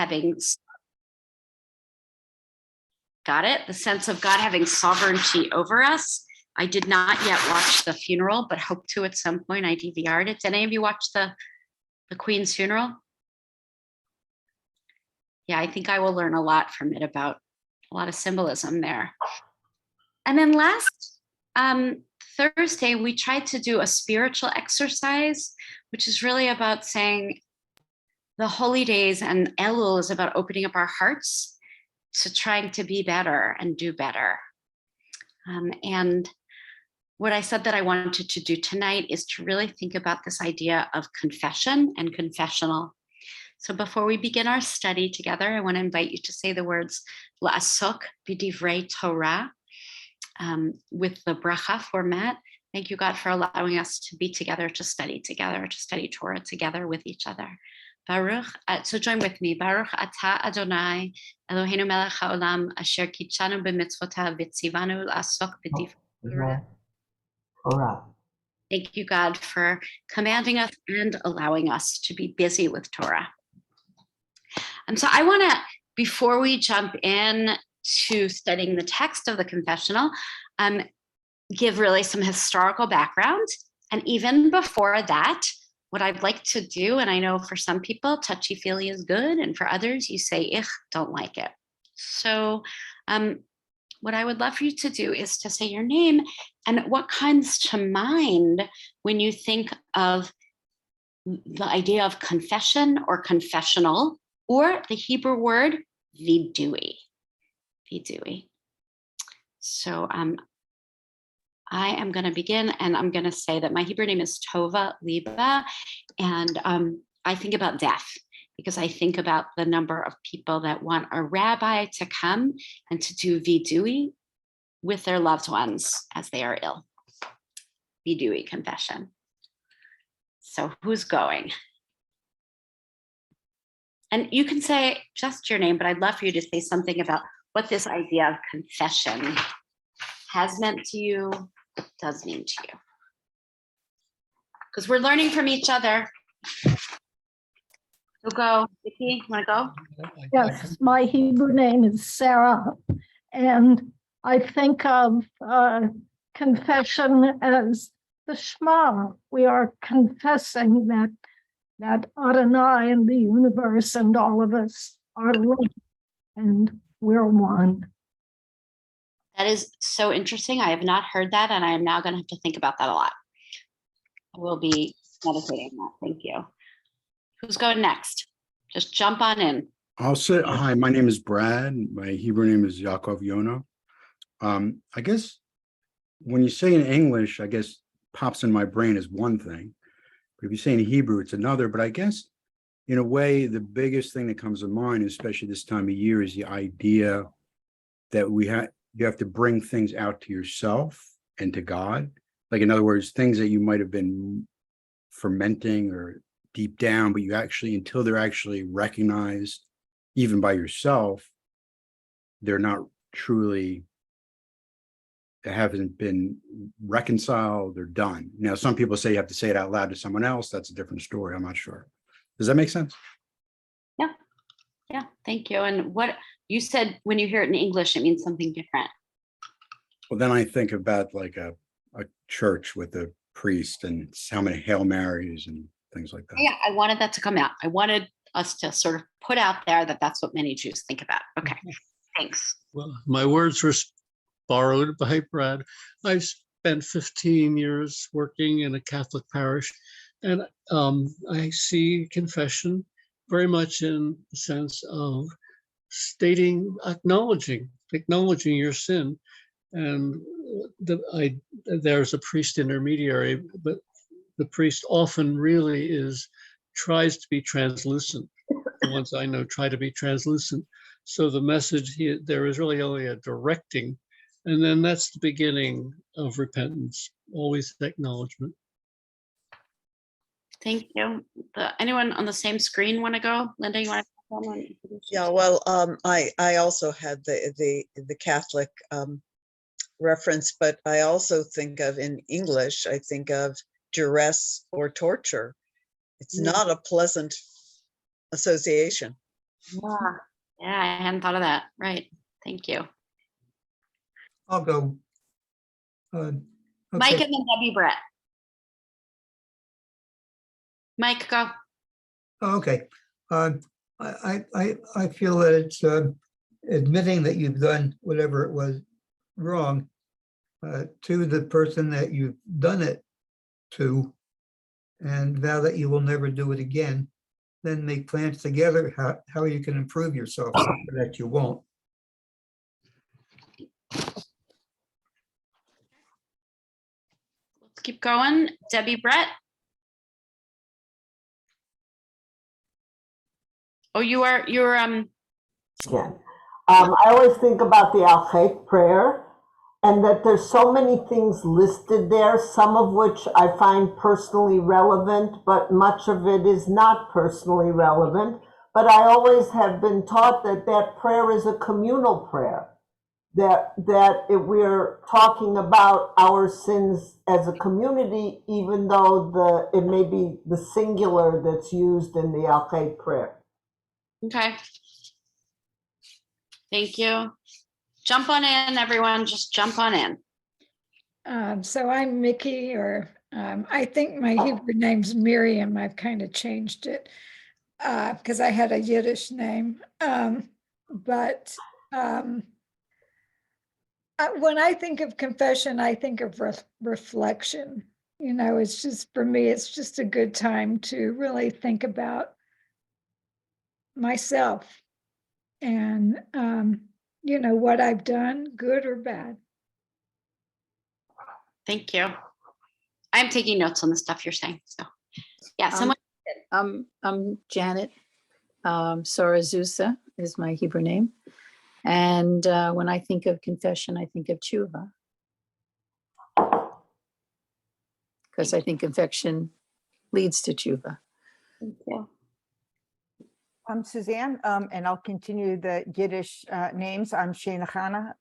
having, got it? The sense of God having sovereignty over us. I did not yet watch the funeral, but hope to at some point. I DVR'd it. Did any of you watch the Queen's funeral? Yeah, I think I will learn a lot from it, about a lot of symbolism there. And then last Thursday, we tried to do a spiritual exercise, which is really about saying the holy days, and Elul is about opening up our hearts to trying to be better and do better. And what I said that I wanted to do tonight is to really think about this idea of confession and confessional. So before we begin our study together, I want to invite you to say the words La'asok b'divrei Torah with the bracha format. Thank you, God, for allowing us to be together, to study Torah together with each other. Baruch, so join with me. Baruch atah Adonai, Eloheinu melech haolam, asher kitshanu b'mitzvotav v'tzivanu la'asok b'divrei Torah. Thank you, God, for commanding us and allowing us to be busy with Torah. So I want to, before we jump in to studying the text of the confessional, give really some historical background. And even before that, what I'd like to do, and I know for some people, touchy-feely is good, and for others, you say, ich, don't like it. So what I would love for you to do is to say your name and what comes to mind when you think of the idea of confession or confessional, or the Hebrew word vidui. Vidui. So I am going to begin, and I'm going to say that my Hebrew name is Tova Liba, and I think about death because I think about the number of people that want a rabbi to come and to do vidui with their loved ones as they are ill. Vidui, confession. So who's going? And you can say just your name, but I'd love for you to say something about what this idea of confession has meant to you, does mean to you. Because we're learning from each other. So go, Vicky, you want to go? Yes, my Hebrew name is Sarah, and I think of confession as the Shema. We are confessing that Adonai and the universe and all of us are linked, and we're one. That is so interesting. I have not heard that, and I am now going to have to think about that a lot. I will be meditating on that. Thank you. Who's going next? Just jump on in. I'll say, hi, my name is Brad. My Hebrew name is Yaakov Yona. I guess when you say in English, I guess pops in my brain is one thing. But if you say in Hebrew, it's another. But I guess in a way, the biggest thing that comes to mind, especially this time of year, is the idea that you have to bring things out to yourself and to God. Like, in other words, things that you might have been fermenting or deep down, but you actually, until they're actually recognized, even by yourself, they're not truly, they haven't been reconciled or done. Now, some people say you have to say it out loud to someone else. That's a different story. I'm not sure. Does that make sense? Yeah, thank you. And what you said, when you hear it in English, it means something different. Well, then I think about like a church with a priest and how many Hail Marys and things like that. Yeah, I wanted that to come out. I wanted us to sort of put out there that that's what many Jews think about. Okay, thanks. Well, my words were borrowed by Brad. I've spent 15 years working in a Catholic parish, and I see confession very much in the sense of stating, acknowledging your sin. And there's a priest intermediary, but the priest often really tries to be translucent. The ones I know try to be translucent. So the message there is really only a directing, and then that's the beginning of repentance, always acknowledgement. Thank you. Anyone on the same screen want to go? Linda, you want to? Yeah, well, I also had the Catholic reference, but I also think of, in English, I think of duress or torture. It's not a pleasant association. Yeah, I hadn't thought of that. Right. Thank you. I'll go. Mike Okay, and then Debbie Brett. Mike, go. okay. I feel that it's admitting that you've done whatever it was wrong to the person that you've done it to, and vow that you will never do it again. Then make plans together how you can improve yourself so that you won't. Let's keep going. Debbie Brett. Oh, you're Again. I always think about the Al Chait prayer, and that there's so many things listed there, some of which I find personally relevant, but much of it is not personally relevant. But I always have been taught that that prayer is a communal prayer, that we're talking about our sins as a community, even though it may be the singular that's used in the Al Chait prayer. okay. Thank you. Jump on in, everyone. Just jump on in. So I'm Mickey, or I think my Hebrew name's Miriam. I've kind of changed it because I had a Yiddish name. But when I think of confession, I think of reflection. You know, it's just, for me, it's just a good time to really think about myself and, you know, what I've done, good or bad. Thank you. I'm taking notes on the stuff you're saying. So yeah, someone. I'm Janet. Sorazusa is my Hebrew name. And when I think of confession, I think of tshuva. Because I think confession leads to tshuva. Thank you. I'm Suzanne, and I'll continue the Yiddish names. I'm Shana Chana,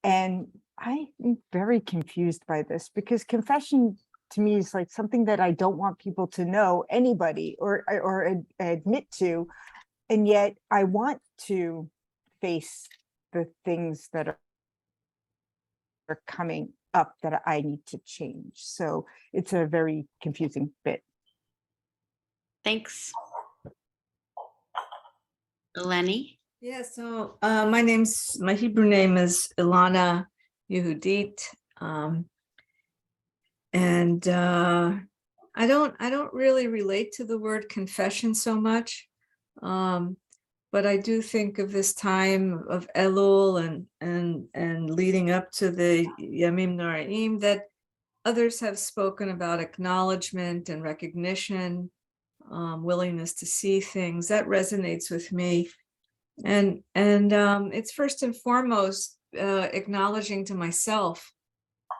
and I'm very confused by this because confession to me is like something that I don't want people to know, anybody, or admit to, and yet I want to face the things that are coming up that I need to change. So it's a very confusing bit. Thanks. Lenny. Yeah, so my Hebrew name is Ilana Yehudit, and I don't really relate to the word confession so much, but I do think of this time of Elul and leading up to the Yamim Noraim that others have spoken about acknowledgement and recognition. Willingness to see things that resonates with me, and it's first and foremost acknowledging to myself,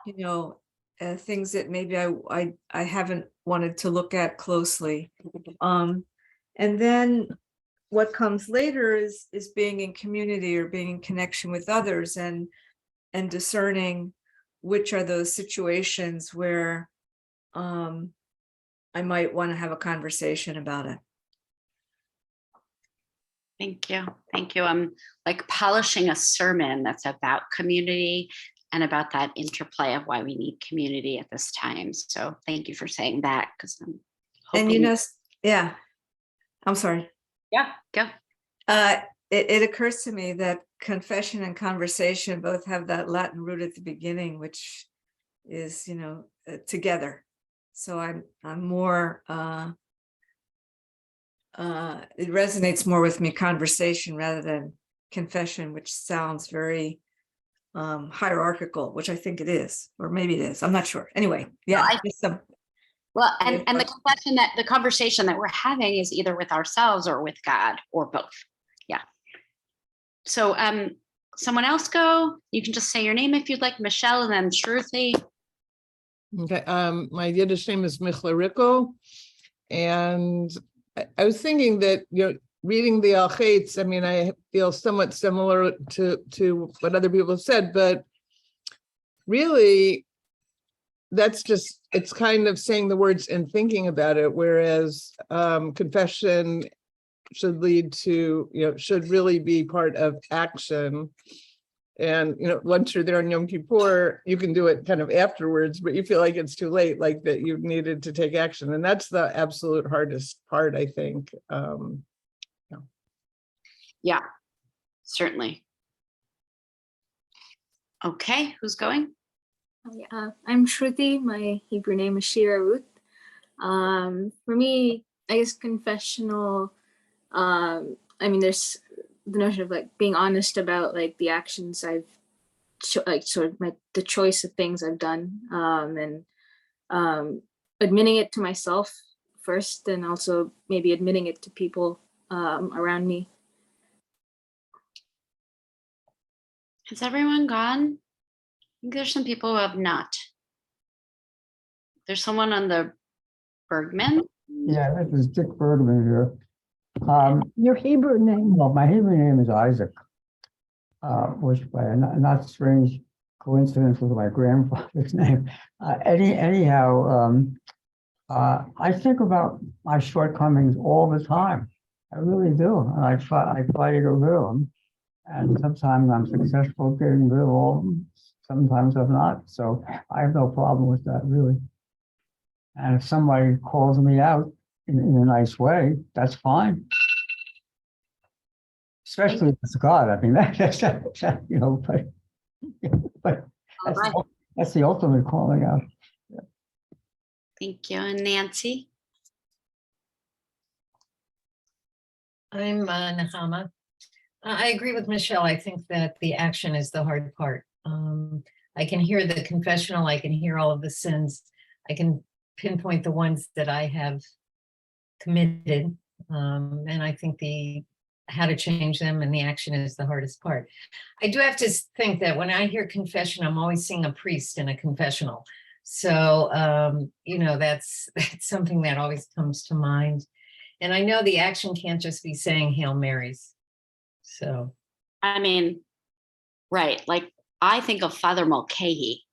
you know, things that maybe I haven't wanted to look at closely, and then what comes later is being in community or being in connection with others and discerning which are those situations where I might want to have a conversation about it. Thank you. Thank you. I'm like polishing a sermon that's about community and about that interplay of why we need community at this time. So thank you for saying that, because I'm hoping. And you know, yeah, I'm sorry. Yeah, go. It occurs to me that confession and conversation both have that Latin root at the beginning, which is, you know, together. So I'm more, it resonates more with me, conversation rather than confession, which sounds very hierarchical, which I think it is, or maybe it is. I'm not sure. Anyway, yeah. Well, and the confession, that the conversation that we're having is either with ourselves or with God or both. Yeah. So someone else go. You can just say your name if you'd like, Michelle, and then Shruti. Okay, my Yiddish name is Michlarico, and I was thinking that, you know, reading the Al Chaitz, I mean, I feel somewhat similar to what other people have said, but really, that's just, it's kind of saying the words and thinking about it, whereas confession should lead to, should really be part of action. And, once you're there on Yom Kippur, you can do it kind of afterwards, but you feel like it's too late, like that you've needed to take action. And that's the absolute hardest part, I think. Yeah, certainly. Okay, who's going? I'm Shruti. My Hebrew name is Shira Ruth. For me, I guess confessional, there's the notion of like being honest about like the actions I've the choice of things I've done, and admitting it to myself first, and also maybe admitting it to people around me. Has everyone gone? I think there's some people who have not. There's someone on the Bergman. Yeah, this is Dick Bergman here. Your Hebrew name. Well, my Hebrew name is Isaac, which by a not strange coincidence with my grandfather's name. Anyhow, I think about my shortcomings all the time. I really do. And I try to get rid of them. And sometimes I'm successful getting rid of all of them. Sometimes I'm not. So I have no problem with that, really. And if somebody calls me out in a nice way, that's fine. Especially if it's God. I mean, but that's the ultimate calling out. Thank you. And Nancy? I'm Nechama. I agree with Michelle. I think that the action is the hard part. I can hear the confessional. I can hear all of the sins. I can pinpoint the ones that I have committed. And I think how to change them and the action is the hardest part. I do have to think that when I hear confession, I'm always seeing a priest in a confessional. So, that's something that always comes to mind. And I know the action can't just be saying Hail Marys. So, I mean, right. Like I think of Father Mulcahy.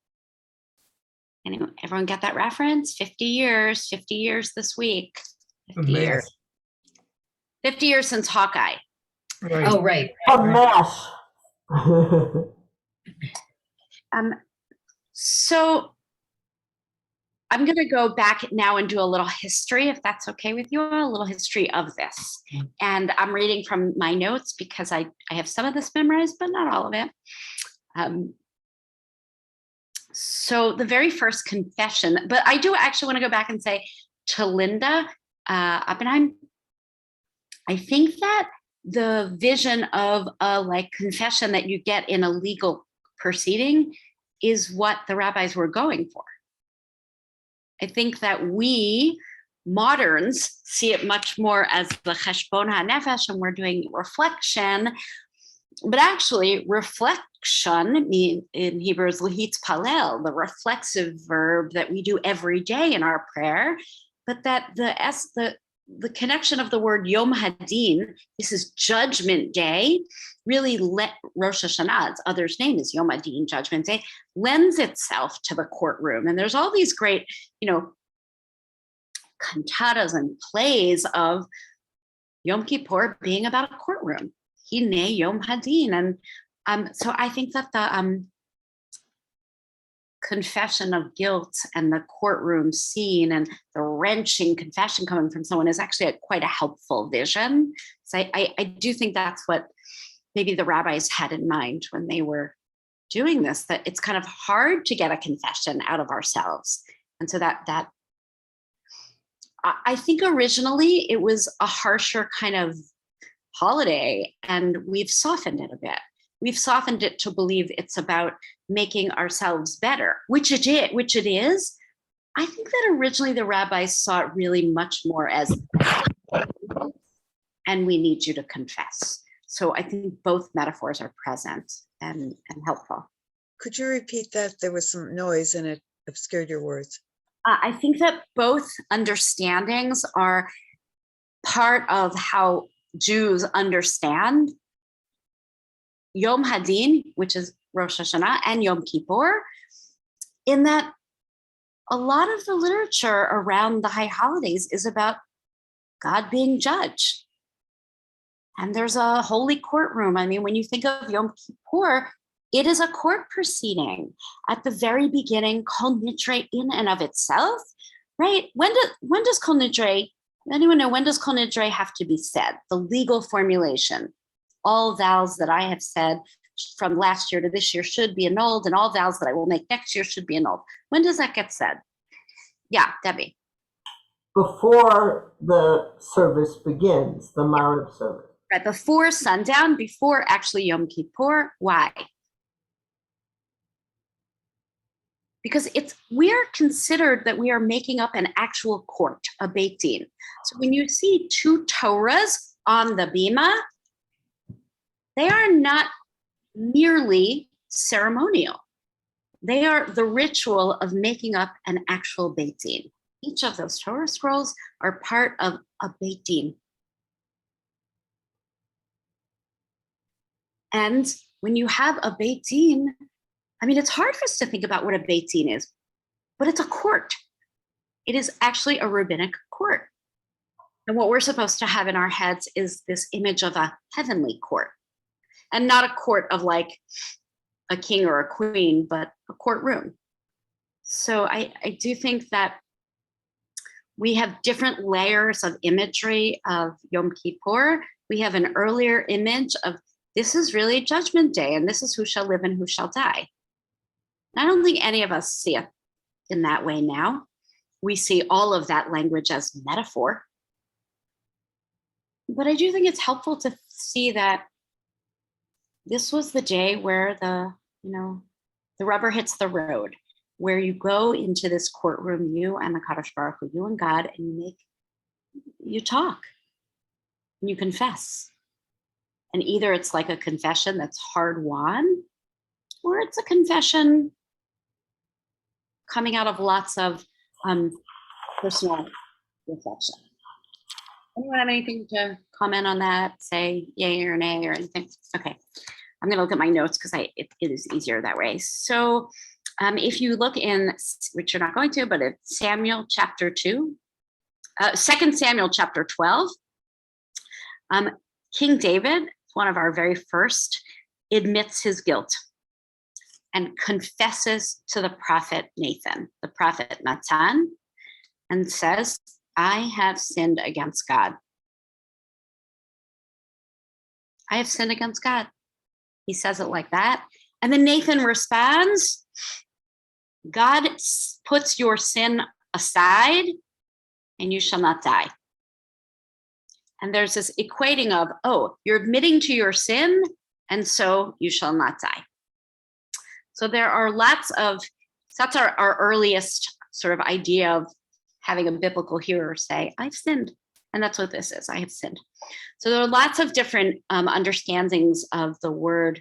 Anyone, everyone get that reference? 50 years this week. 50 years. 50 years since Hawkeye. Right. Oh, right. A mess. So I'm going to go back now and do a little history, if that's okay with you, a little history of this. And I'm reading from my notes because I have some of this memorized, but not all of it. So the very first confession, but I do actually want to go back and say to Linda Oppenheim, I think that the vision of a like confession that you get in a legal proceeding is what the rabbis were going for. I think that we moderns see it much more as the cheshbon hanefesh, and we're doing reflection. But actually, reflection in Hebrew is lehitz palel, the reflexive verb that we do every day in our prayer. But that the connection of the word Yom Hadin, this is Judgment Day, really Rosh Hashanah, its other's name is Yom Hadin, Judgment Day, lends itself to the courtroom. And there's all these great, cantatas and plays of Yom Kippur being about a courtroom. Hine Yom Hadin. And so I think that the confession of guilt and the courtroom scene and the wrenching confession coming from someone is actually quite a helpful vision. So I do think that's what maybe the rabbis had in mind when they were doing this, that it's kind of hard to get a confession out of ourselves. And so that I think originally it was a harsher kind of holiday, and we've softened it a bit. We've softened it to believe it's about making ourselves better, which it is. I think that originally the rabbis saw it really much more as, and we need you to confess. So I think both metaphors are present and helpful. Could you repeat that? There was some noise and it obscured your words. I think that both understandings are part of how Jews understand Yom Hadin, which is Rosh Hashanah, and Yom Kippur, in that a lot of the literature around the high holidays is about God being judge. And there's a holy courtroom. I mean, when you think of Yom Kippur, it is a court proceeding. At the very beginning, Kol Nidre in and of itself, right? When does Kol Nidre, anyone know, when does Kol Nidre have to be said? The legal formulation. All vows that I have said from last year to this year should be annulled, and all vows that I will make next year should be annulled. When does that get said? Yeah, Debbie. Before the service begins, the Maariv service. Right, before sundown, before actually Yom Kippur. Why? Because we are considered that we are making up an actual court, a Beit Din. So when you see two Torahs on the bima, they are not merely ceremonial. They are the ritual of making up an actual Beit Din. Each of those Torah scrolls are part of a Beit Din. And when you have a Beit Din, I mean, it's hard for us to think about what a Beit Din is, but it's a court. It is actually a rabbinic court. And what we're supposed to have in our heads is this image of a heavenly court, and not a court of like a king or a queen, but a courtroom. So I do think that we have different layers of imagery of Yom Kippur. We have an earlier image of this is really Judgment Day, and this is who shall live and who shall die. I don't think any of us see it in that way now. We see all of that language as metaphor. But I do think it's helpful to see that this was the day where the rubber hits the road, where you go into this courtroom, you and the Kadosh Baruch Hu, you and God, and you talk, and you confess. And either it's like a confession that's hard won, or it's a confession coming out of lots of personal reflection. Anyone have anything to comment on that? Say yay or nay or anything? Okay, I'm gonna look at my notes because it is easier that way. So if you look in, which you're not going to, but it's Samuel chapter 2, 2 Samuel chapter 12, King David, one of our very first, admits his guilt and confesses to the prophet Nathan, the prophet Natan, and says, I have sinned against God. I have sinned against God. He says it like that. And then Nathan responds, God puts your sin aside and you shall not die. And there's this equating of, oh, you're admitting to your sin, and so you shall not die. So there are lots of, that's our earliest sort of idea of having a biblical hearer say, I've sinned. And that's what this is, I have sinned. So there are lots of different understandings of the word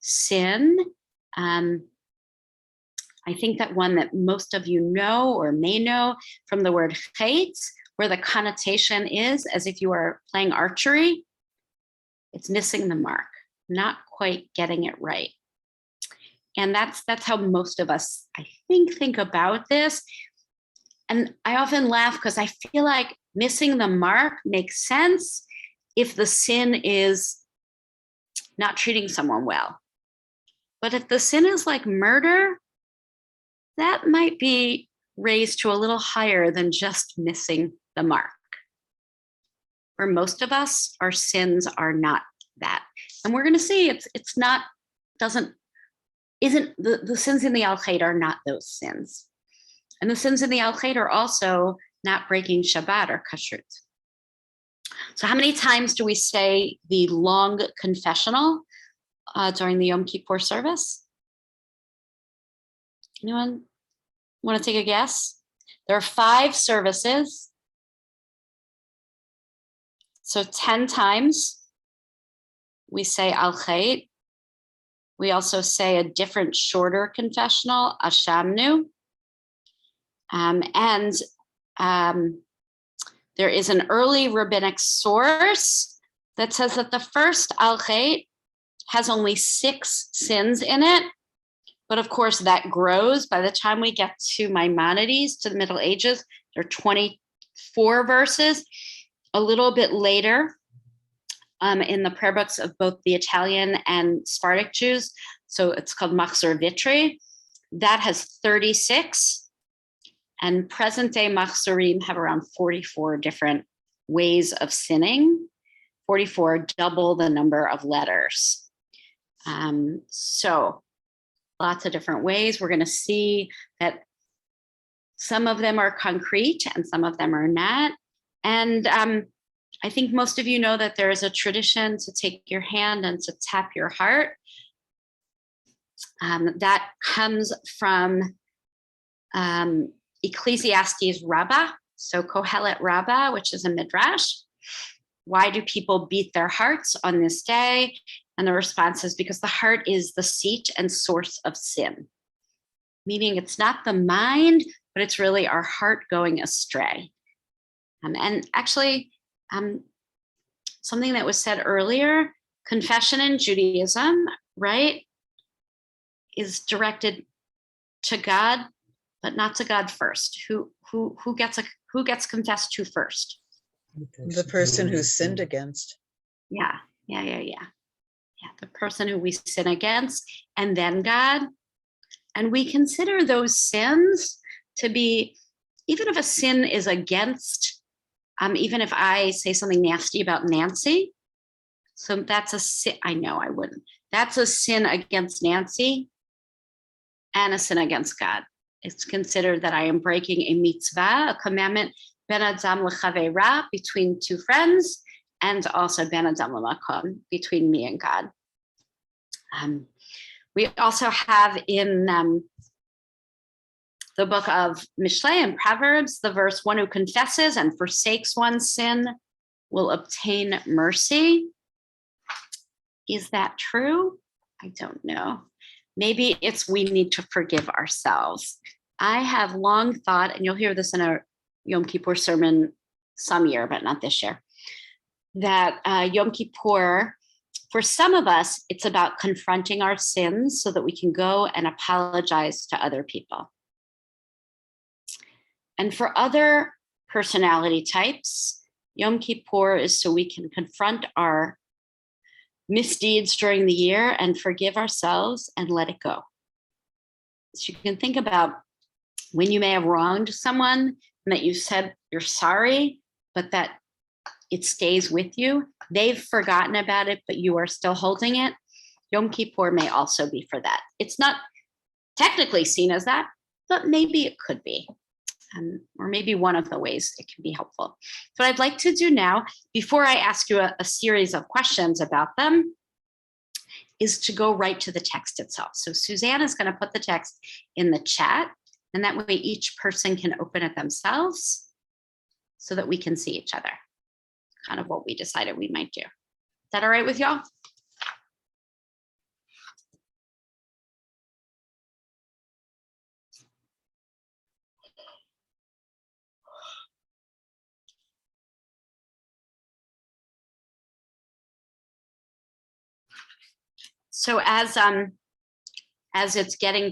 sin. I think that one that most of you know or may know from the word chet, where the connotation is as if you are playing archery, it's missing the mark, not quite getting it right. And that's how most of us, I think about this. And I often laugh because I feel like missing the mark makes sense if the sin is not treating someone well. But if the sin is like murder, that might be raised to a little higher than just missing the mark. For most of us, our sins are not that. And we're going to see the sins in the Al-Khair are not those sins. And the sins in the Al-Khair are also not breaking Shabbat or Kashrut. So how many times do we say the long confessional during the Yom Kippur service? Anyone want to take a guess? There are 5 services. So 10 times we say Al-Khair. We also say a different shorter confessional, Ashamnu. There is an early rabbinic source that says that the first Al-Khair has only 6 sins in it. But of course, that grows. By the time we get to Maimonides, to the Middle Ages, there are 24 verses. A little bit later, in the prayer books of both the Italian and Sephardic Jews. So it's called Machzor Vitri. That has 36. And present day Machzorim have around 44 different ways of sinning, 44, double the number of letters. So lots of different ways. We're going to see that some of them are concrete and some of them are not. And I think most of you know that there is a tradition to take your hand and to tap your heart. That comes from Ecclesiastes Rabbah, so Kohelet Rabbah, which is a midrash. Why do people beat their hearts on this day? And the response is because the heart is the seat and source of sin, meaning it's not the mind, but it's really our heart going astray. And actually, something that was said earlier, confession in Judaism, right, is directed to God, but not to God first. Who gets confessed to first? The person who sinned against. Yeah. The person who we sin against, and then God. And we consider those sins to be, even if a sin is against, even if I say something nasty about Nancy, so that's a sin. I know I wouldn't. That's a sin against Nancy and a sin against God. It's considered that I am breaking a mitzvah, a commandment, ben adam l'chaveira, between two friends, and also ben adam l'makom, between me and God. We also have in the book of Mishlei and Proverbs, the verse, one who confesses and forsakes one's sin will obtain mercy. Is that true? I don't know. Maybe it's we need to forgive ourselves. I have long thought, and you'll hear this in a Yom Kippur sermon some year, but not this year, that Yom Kippur, for some of us, it's about confronting our sins so that we can go and apologize to other people. And for other personality types, Yom Kippur is so we can confront our misdeeds during the year and forgive ourselves and let it go. So you can think about when you may have wronged someone and that you said you're sorry, but that it stays with you. They've forgotten about it, but you are still holding it. Yom Kippur may also be for that. It's not technically seen as that, but maybe it could be. Or maybe one of the ways it can be helpful. So what I'd like to do now, before I ask you a series of questions about them, is to go right to the text itself. So Suzanne is going to put the text in the chat, and that way each person can open it themselves so that we can see each other. Kind of what we decided we might do. Is that all right with y'all? So as it's getting in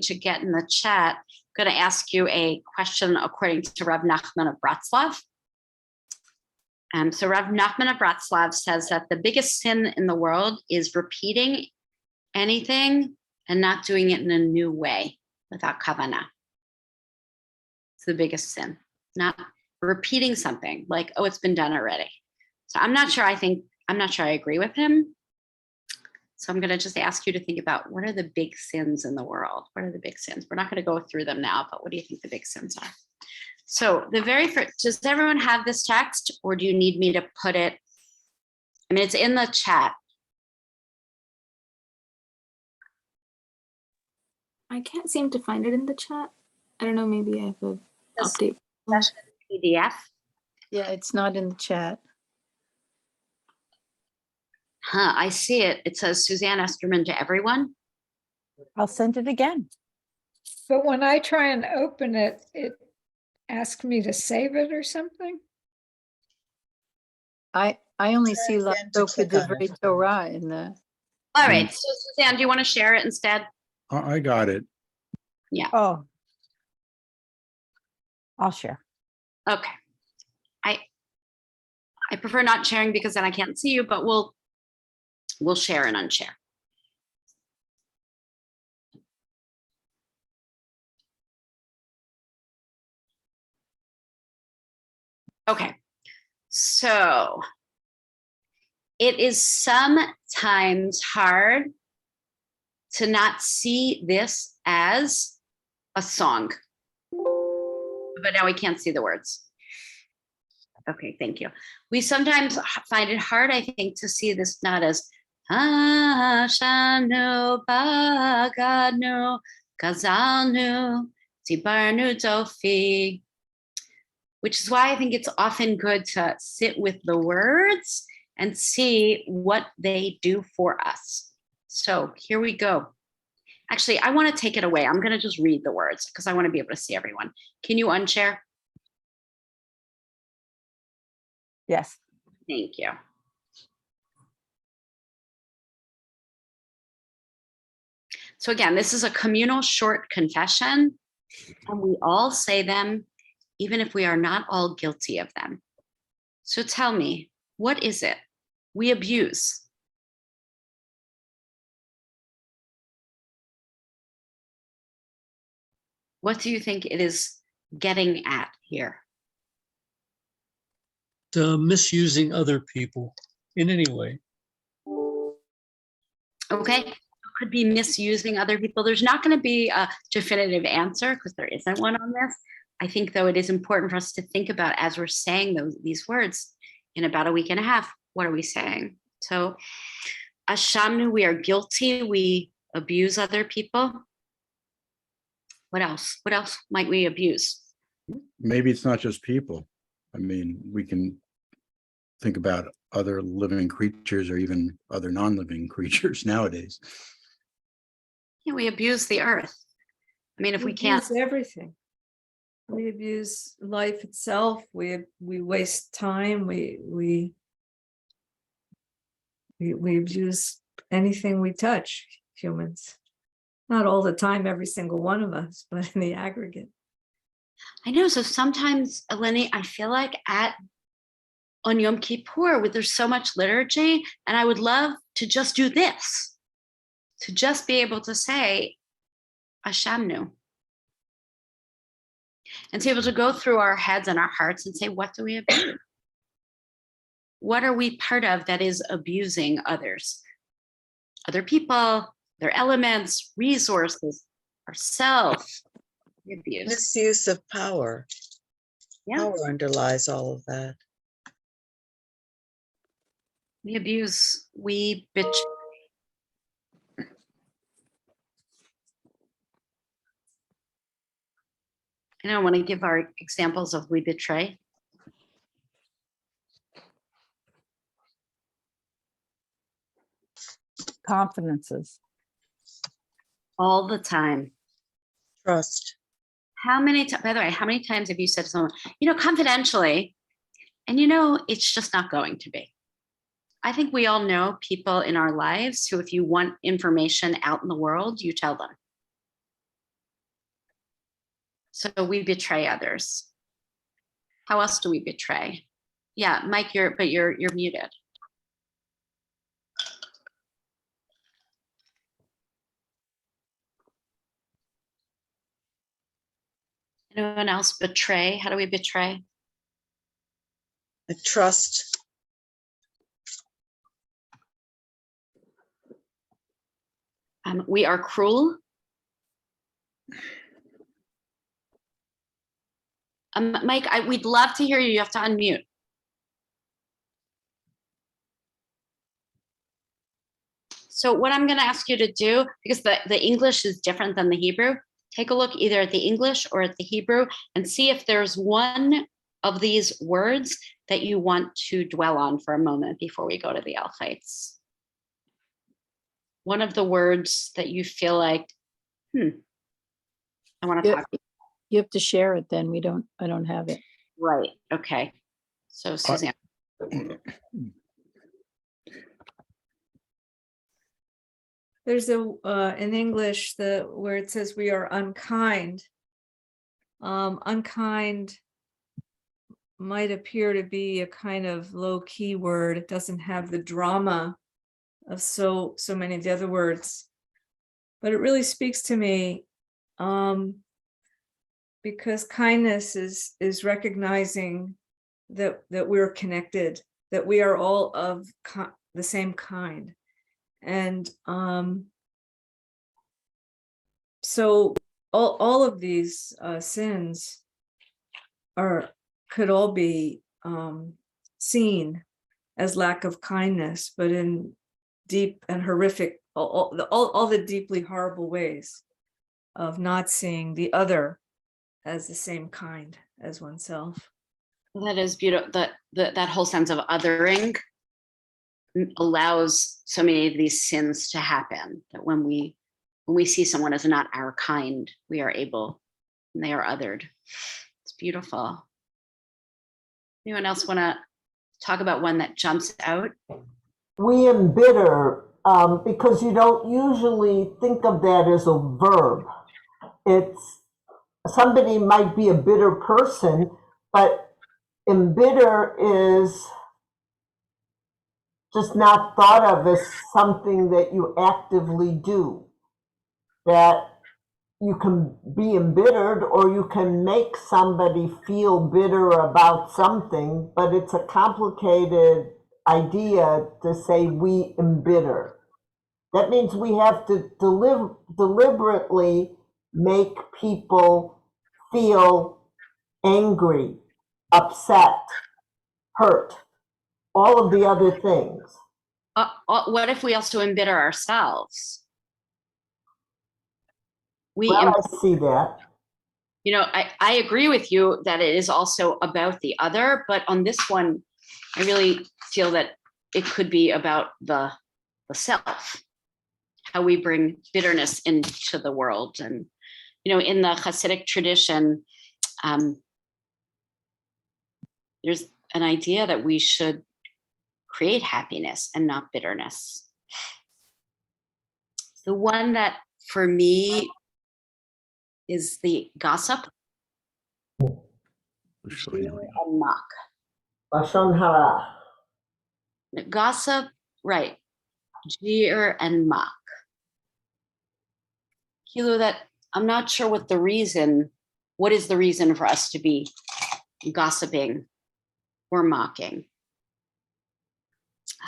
the chat, I'm going to ask you a question according to Rav Nachman of Bratslav. So Rav Nachman of Bratslav says that the biggest sin in the world is repeating anything and not doing it in a new way without kavanah. It's the biggest sin, not repeating something like, oh, it's been done already. So I'm not sure I agree with him. So I'm going to just ask you to think about what are the big sins in the world? What are the big sins? We're not going to go through them now, but what do you think the big sins are? So the very first, does everyone have this text, or do you need me to put it? I mean, it's in the chat. I can't seem to find it in the chat. I don't know, maybe I have an update. PDF. Yeah, it's not in the chat. I see it. It says Suzanne Esterman to everyone. I'll send it again. But when I try and open it, it asks me to save it or something. I only see Try again to Lachok click on Divrei it. Torah in the. All right. So Suzanne, do you want to share it instead? I got it. Yeah. Oh, I'll share. Okay. I prefer not sharing because then I can't see you, but we'll We'll share and unshare. Okay, so it is sometimes hard to not see this as a song. But now we can't see the words. Okay, thank you. We sometimes find it hard, I think, to see this not as Shanu Baganu Gazalnu Tibarnu Dofi, which is why I think it's often good to sit with the words and see what they do for us. So here we go. Actually, I want to take it away. I'm going to just read the words because I want to be able to see everyone. Can you unshare? Yes. Thank you. So again, this is a communal short confession, and we all say them, even if we are not all guilty of them. So tell me, what is it we abuse? What do you think it is getting at here? Misusing other people in any way. Okay, it could be misusing other people. There's not going to be a definitive answer because there isn't one on this. I think, though, it is important for us to think about as we're saying these words in about a week and a half. What are we saying? So, Ashamnu, we are guilty. We abuse other people. What else? What else might we abuse? Maybe it's not just people. I mean, we can think about other living creatures or even other non-living creatures nowadays. Yeah, we abuse the earth. I mean, if we can't. Abuse everything. We abuse life itself. We waste time. We abuse anything we touch, humans. Not all the time, every single one of us, but in the aggregate. I know. So sometimes, Eleni, I feel like on Yom Kippur, where there's so much liturgy, and I would love to just do this, to just be able to say, Ashamnu. And to be able to go through our heads and our hearts and say, what do we abuse? What are we part of that is abusing others? Other people, their elements, resources, ourselves. Abuse. Misuse of power. Yeah. Power underlies all of that. We abuse, we betray. I don't want to give our examples of we betray. Confidences. All the time. Trust. How many times, by the way, how many times have you said to someone, confidentially, and it's just not going to be? I think we all know people in our lives who, if you want information out in the world, you tell them. So we betray others. How else do we betray? Yeah, Mike, you're muted. Anyone else betray? How do we betray? I trust. We are cruel. Mike, we'd love to hear you. You have to unmute. So what I'm going to ask you to do, because the English is different than the Hebrew, take a look either at the English or at the Hebrew and see if there's one of these words that you want to dwell on for a moment before we go to the Alchites. One of the words that you feel like, I want to talk. You have to share it then. I don't have it. Right. Okay. So Suzanne. There's in English where it says we are unkind. Unkind might appear to be a kind of low-key word. It doesn't have the drama so many of the other words. But it really speaks to me, because kindness is recognizing that we're connected, that we are all of the same kind. And so all of these sins could all be seen as lack of kindness, but in deep and horrific, all the deeply horrible ways of not seeing the other as the same kind as oneself. That is beautiful. That whole sense of othering allows so many of these sins to happen, that when we see someone as not our kind, we are able, and they are othered. It's beautiful. Anyone else want to talk about one that jumps out? We embitter, because you don't usually think of that as a verb. It's somebody might be a bitter person, but embitter is just not thought of as something that you actively do. That you can be embittered, or you can make somebody feel bitter about something, but it's a complicated idea to say we embitter. That means we have to deliberately make people feel angry, upset, hurt, all of the other things. What if we also embitter ourselves? I see that. You know, I agree with you that it is also about the other, but on this one, I really feel that it could be about the self, how we bring bitterness into the world. And, you know, in the Hasidic tradition, there's an idea that we should create happiness and not bitterness. The one that for me is the gossip and mock. Lashon hara. Gossip, right? Jeer and mock. Kilo, that I'm not sure what is the reason for us to be gossiping or mocking.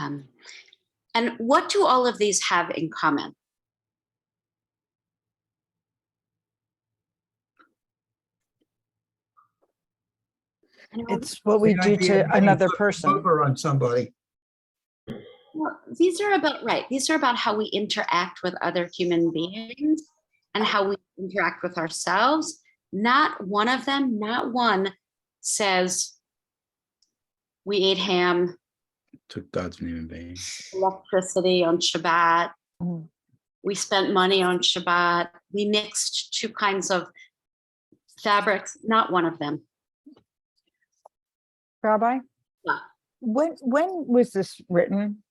And what do all of these have in common? It's what we do to another person. Over on somebody. Well, these are about how we interact with other human beings and how we interact with ourselves. Not one of them, not one says we ate ham, Took God's name in vain. electricity on Shabbat. We spent money on Shabbat. We mixed two kinds of fabrics. Not one of them. Rabbi, Yeah. when was this written?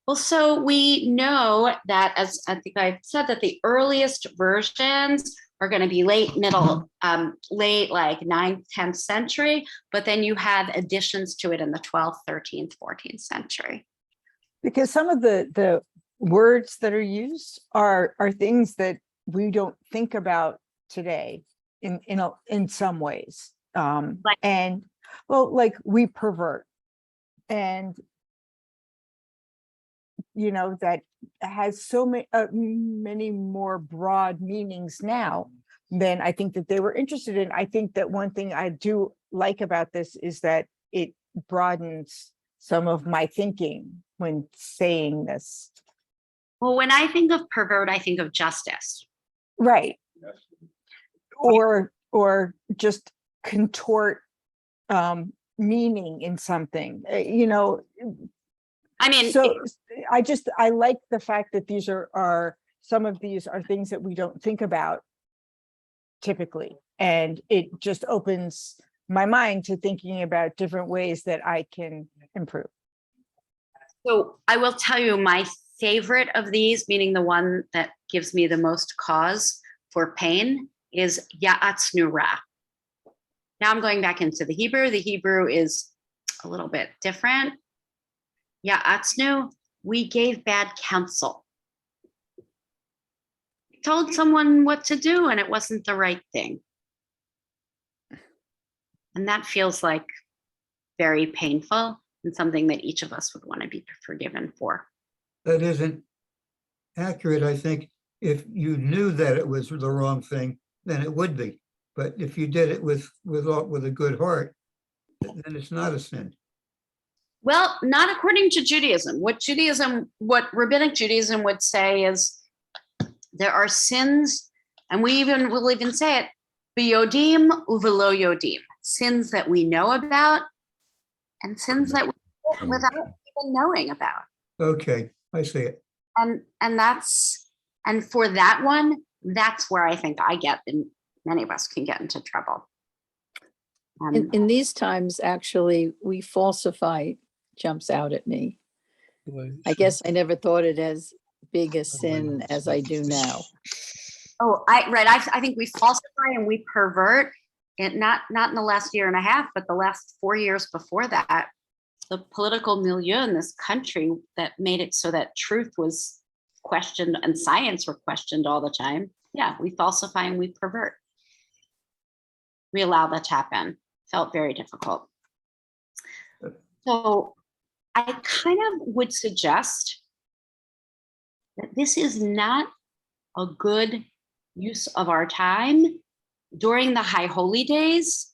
Well, so we know that, as I think I said, that the earliest versions are going to be late like 9th, 10th century, but then you have additions to it in the 12th, 13th, 14th century. Because some of the words that are used are things that we don't think about today in some ways. And well, like we pervert, and you know, that has so many more broad meanings now than I think that they were interested in. I think that one thing I do like about this is that it broadens some of my thinking when saying this. Well, when I think of pervert, I think of justice. Right. Or just contort meaning in something, you know. I mean, so I like the fact that these are some of these are things that we don't think about typically, and it just opens my mind to thinking about different ways that I can improve. So I will tell you my favorite of these, meaning the one that gives me the most cause for pain, is Ya'atznu Ra. Now I'm going back into the Hebrew. The Hebrew is a little bit different. Ya'atznu we gave bad counsel. Told someone what to do and it wasn't the right thing. And that feels like very painful and something that each of us would want to be forgiven for. That isn't accurate. I think if you knew that it was the wrong thing, then it would be. But if you did it with a good heart, then it's not a sin. Well, not according to Judaism. What rabbinic Judaism would say is there are sins, and we'll even say it, biyodim uvelo yodim, sins that we know about and sins that we do without even knowing about. Okay, I see it. And for that one, that's where I think many of us can get into trouble. In these times, actually, we falsify jumps out at me. I guess I never thought it as big a sin as I do now. Oh, I think we falsify and we pervert, and not in the last year and a half, but the last 4 years before that, the political milieu in this country that made it so that truth was questioned and science were questioned all the time. Yeah, we falsify and we pervert. We allow that to happen. Felt very difficult. So I kind of would suggest that this is not a good use of our time during the high holy days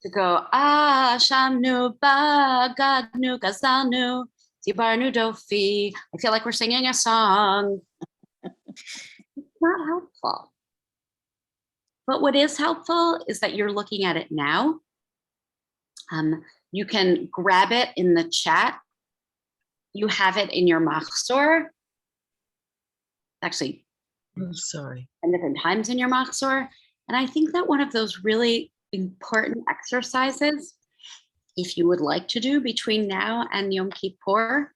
to go, Shamnu, Bagadnu, Gazanu, Tibarnu Dofi. I feel like we're singing a song. It's not helpful. But what is helpful is that you're looking at it now. You can grab it in the chat. You have it in your Machzor. Actually, I'm sorry. and different times in your Machzor. And I think that one of those really important exercises, if you would like to do between now and Yom Kippur,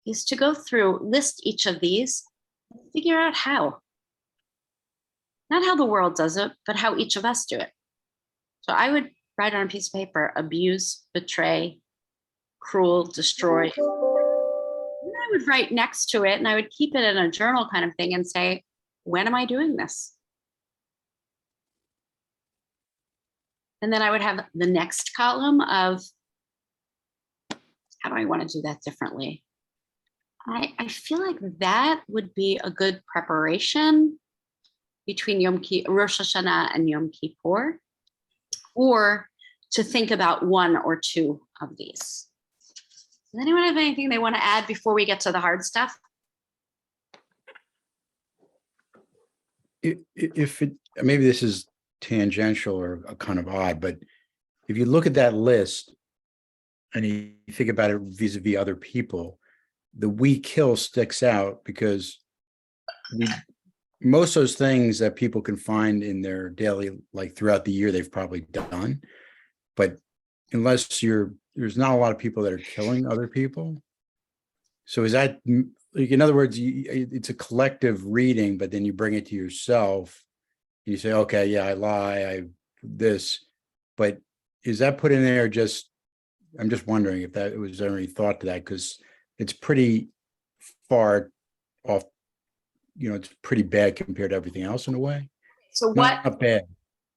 is to go through, list each of these, and figure out how. Not how the world does it, but how each of us do it. So I would write on a piece of paper, abuse, betray, cruel, destroy. And I would write next to it and I would keep it in a journal kind of thing and say, when am I doing this? And then I would have the next column of, how do I want to do that differently? I feel like that would be a good preparation between Rosh Hashanah and Yom Kippur, or to think about one or two of these. Does anyone have anything they want to add before we get to the hard stuff? If it, maybe this is tangential or kind of odd, but if you look at that list and you think about it vis-a-vis other people, the we kill sticks out because most of those things that people can find in their daily, like throughout the year, they've probably done. But unless there's not a lot of people that are killing other people. So is that, like, in other words, it's a collective reading, but then you bring it to yourself. And you say, okay, yeah, I lie, but is that put in there I'm just wondering if that was there any thought to that, because it's pretty far off. It's pretty bad compared to everything else in a way. So not bad.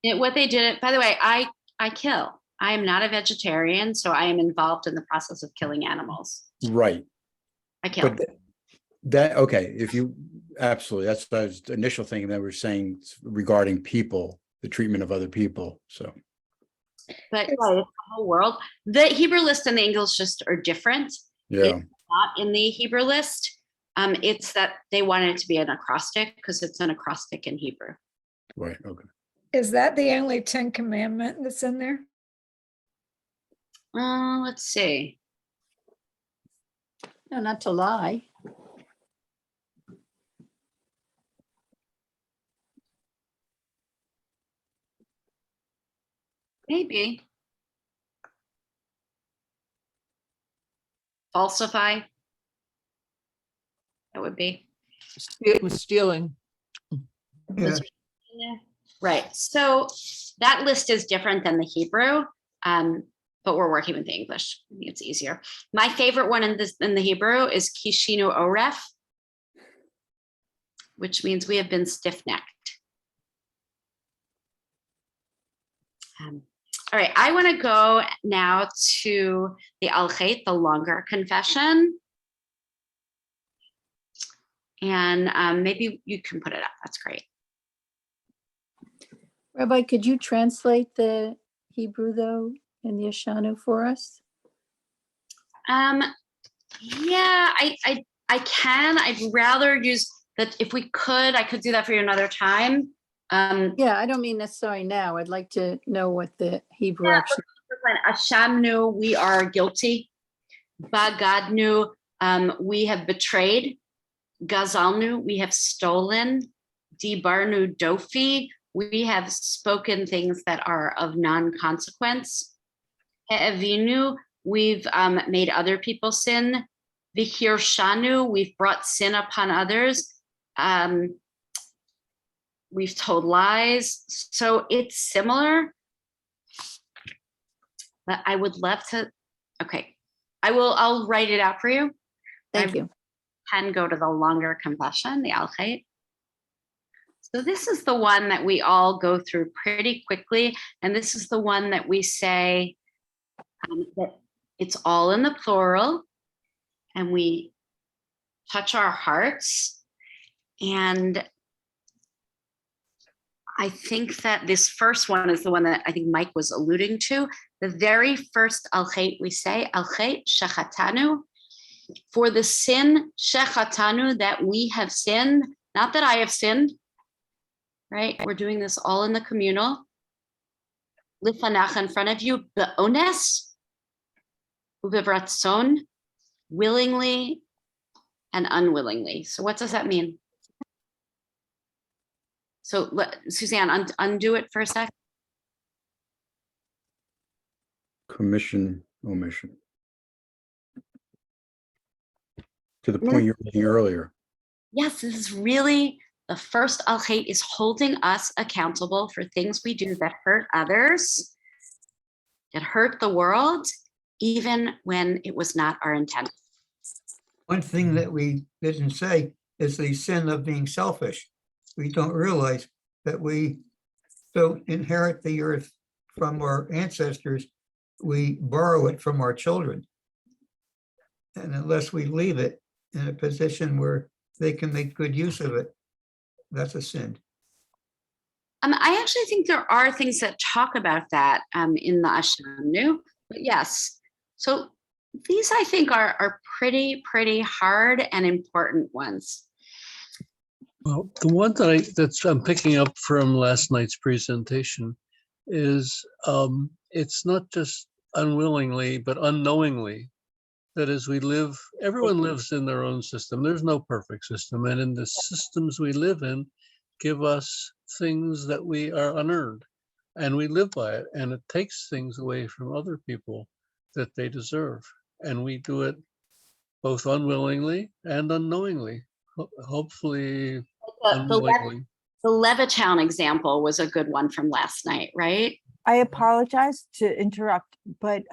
What they did, by the way, I kill. I am not a vegetarian, so I am involved in the process of killing animals. Right. I kill. But that, okay, if you, absolutely, that's the initial thing that we're saying regarding people, the treatment of other people, so. But it's the whole world. The Hebrew list and the English list are different. Yeah. It's not in the Hebrew list. It's that they wanted it to be an acrostic because it's an acrostic in Hebrew. Right, okay. Is that the only 10 commandment that's in there? Let's see. No, not to lie. Maybe. Falsify. That would be. It was stealing. Yeah, Right. So that list is different than the Hebrew. but we're working with the English. I think it's easier. My favorite one in the Hebrew is kishinu oref, which means we have been stiff-necked. All right, I want to go now to the Al-Chet, the longer confession. And maybe you can put it up. That's great. Rabbi, could you translate the Hebrew though in the Yashanu for us? Yeah, I can. I'd rather use that. If we could, I could do that for you another time. Yeah, I don't mean necessarily now. I'd like to know what the Hebrew actually. Ashamnu, we are guilty. Bagadnu, we have betrayed. Gazalnu, we have stolen. Dibarnu dofi, we have spoken things that are of non-consequence. He'evinu, we've made other people sin. V'hirshanu, we've brought sin upon others. We've told lies. So it's similar. But I would love to, okay. I'll write it out for you. Thank you. Can go to the longer confession, the Al-Chet. So this is the one that we all go through pretty quickly. And this is the one that we say that it's all in the plural and we touch our hearts. And I think that this first one is the one that I think Mike was alluding to. The very first Al-Chet we say, Al-Chet shechatanu, for the sin shechatanu, that we have sinned, not that I have sinned, right? We're doing this all in the communal. Lifanach, in front of you, be'ones, uvivratzon, willingly and unwillingly. So what does that mean? So Suzanne, undo it for a sec. Commission, omission. To the point you were making earlier. Yes, this is really the first Al-Chet is holding us accountable for things we do that hurt others, that hurt the world, even when it was not our intent. One thing that we didn't say is the sin of being selfish. We don't realize that we don't inherit the earth from our ancestors. We borrow it from our children. And unless we leave it in a position where they can make good use of it, that's a sin. I actually think there are things that talk about that in the Ashamnu, but yes. So these I think are pretty hard and important ones. Well, the one that I'm picking up from last night's presentation is it's not just unwillingly, but unknowingly. That is, everyone lives in their own system. There's no perfect system. And in the systems we live in, give us things that we are unearned. And we live by it. And it takes things away from other people that they deserve. And we do it both unwillingly and unknowingly. Hopefully, unwillingly. The Levittown example was a good one from last night, right? I apologize to interrupt, but